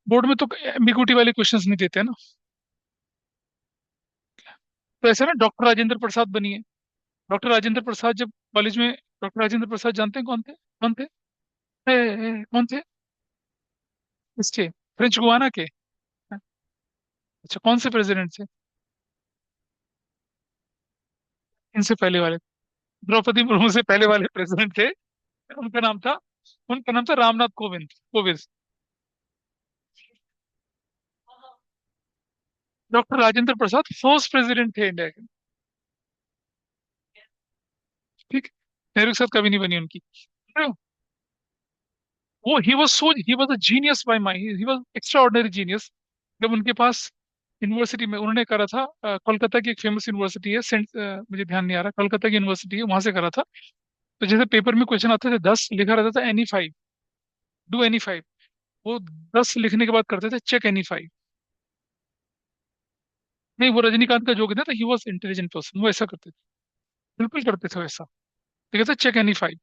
S1: Board में तो एम्बिगुइटी वाले क्वेश्चंस नहीं देते ना। तो ऐसे में डॉक्टर राजेंद्र प्रसाद बनिए। डॉक्टर राजेंद्र प्रसाद जब कॉलेज में, डॉक्टर राजेंद्र प्रसाद जानते हैं कौन थे, कौन थे? कौन थे? इसके फ्रेंच गुआना के। अच्छा, कौन से प्रेसिडेंट थे? इनसे पहले वाले, द्रौपदी मुर्मू से पहले वाले प्रेसिडेंट थे। उनका नाम था, उनका नाम था Ramnath Kovind, Kovind. Doctor Rajendra Prasad first president थे इंडिया के। ठीक। नेहरू के साथ कभी नहीं बनी उनकी। वो he was a genius bye my, he was extra ordinary genius. जब उनके पास यूनिवर्सिटी में उन्होंने करा था, कोलकाता की एक फेमस यूनिवर्सिटी है, मुझे ध्यान नहीं आ रहा, कोलकाता की यूनिवर्सिटी है, वहां से करा था। तो जैसे पेपर में क्वेश्चन आते थे 10, लिखा रहता था एनी 5, डू एनी 5। वो 10 लिखने के बाद करते थे चेक एनी 5। नहीं, वो रजनीकांत का जोक था, ही वॉज इंटेलिजेंट पर्सन, वो ऐसा करते थे, बिल्कुल करते थे वैसा। ठीक है, चेक एनी 5,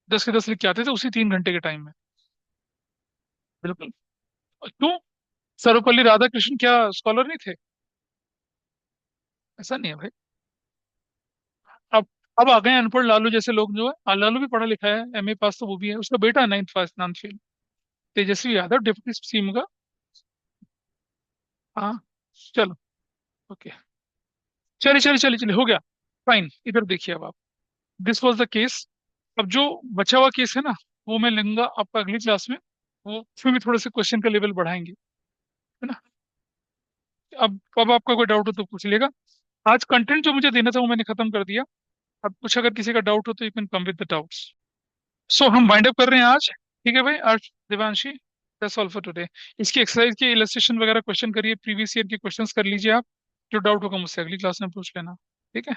S1: 10 के 10 लिख के आते थे उसी 3 घंटे के टाइम में। बिल्कुल। क्यों? सर्वपल्ली राधाकृष्णन क्या स्कॉलर नहीं थे? ऐसा नहीं है भाई। अब अब आ गए अनपढ़ लालू जैसे लोग, जो है लालू भी पढ़ा लिखा है, एमए पास, तो वो भी है, उसका बेटा है 9th पास, 9th fail, Tejashwi Yadav, deputy CM का। हाँ, चलो, ओके, चलिए चलिए चलिए चलिए, हो गया, फाइन। इधर देखिए अब आप, दिस वाज द केस। अब जो बचा हुआ केस है ना, वो मैं लूंगा आपका अगली क्लास में। वो उसमें भी थोड़े से क्वेश्चन का लेवल बढ़ाएंगे, है ना। अब आपका कोई डाउट हो तो पूछ लेगा। आज कंटेंट जो मुझे देना था वो मैंने खत्म कर दिया। अब कुछ अगर किसी का डाउट हो तो you can come with the doubts. So हम वाइंड अप कर रहे हैं आज। ठीक है भाई, आज Devanshi, that's all for today. इसकी एक्सरसाइज की इलस्ट्रेशन वगैरह क्वेश्चन करिए, प्रीवियस ईयर के क्वेश्चंस कर लीजिए आप। जो डाउट होगा मुझसे अगली क्लास में पूछ लेना। ठीक है।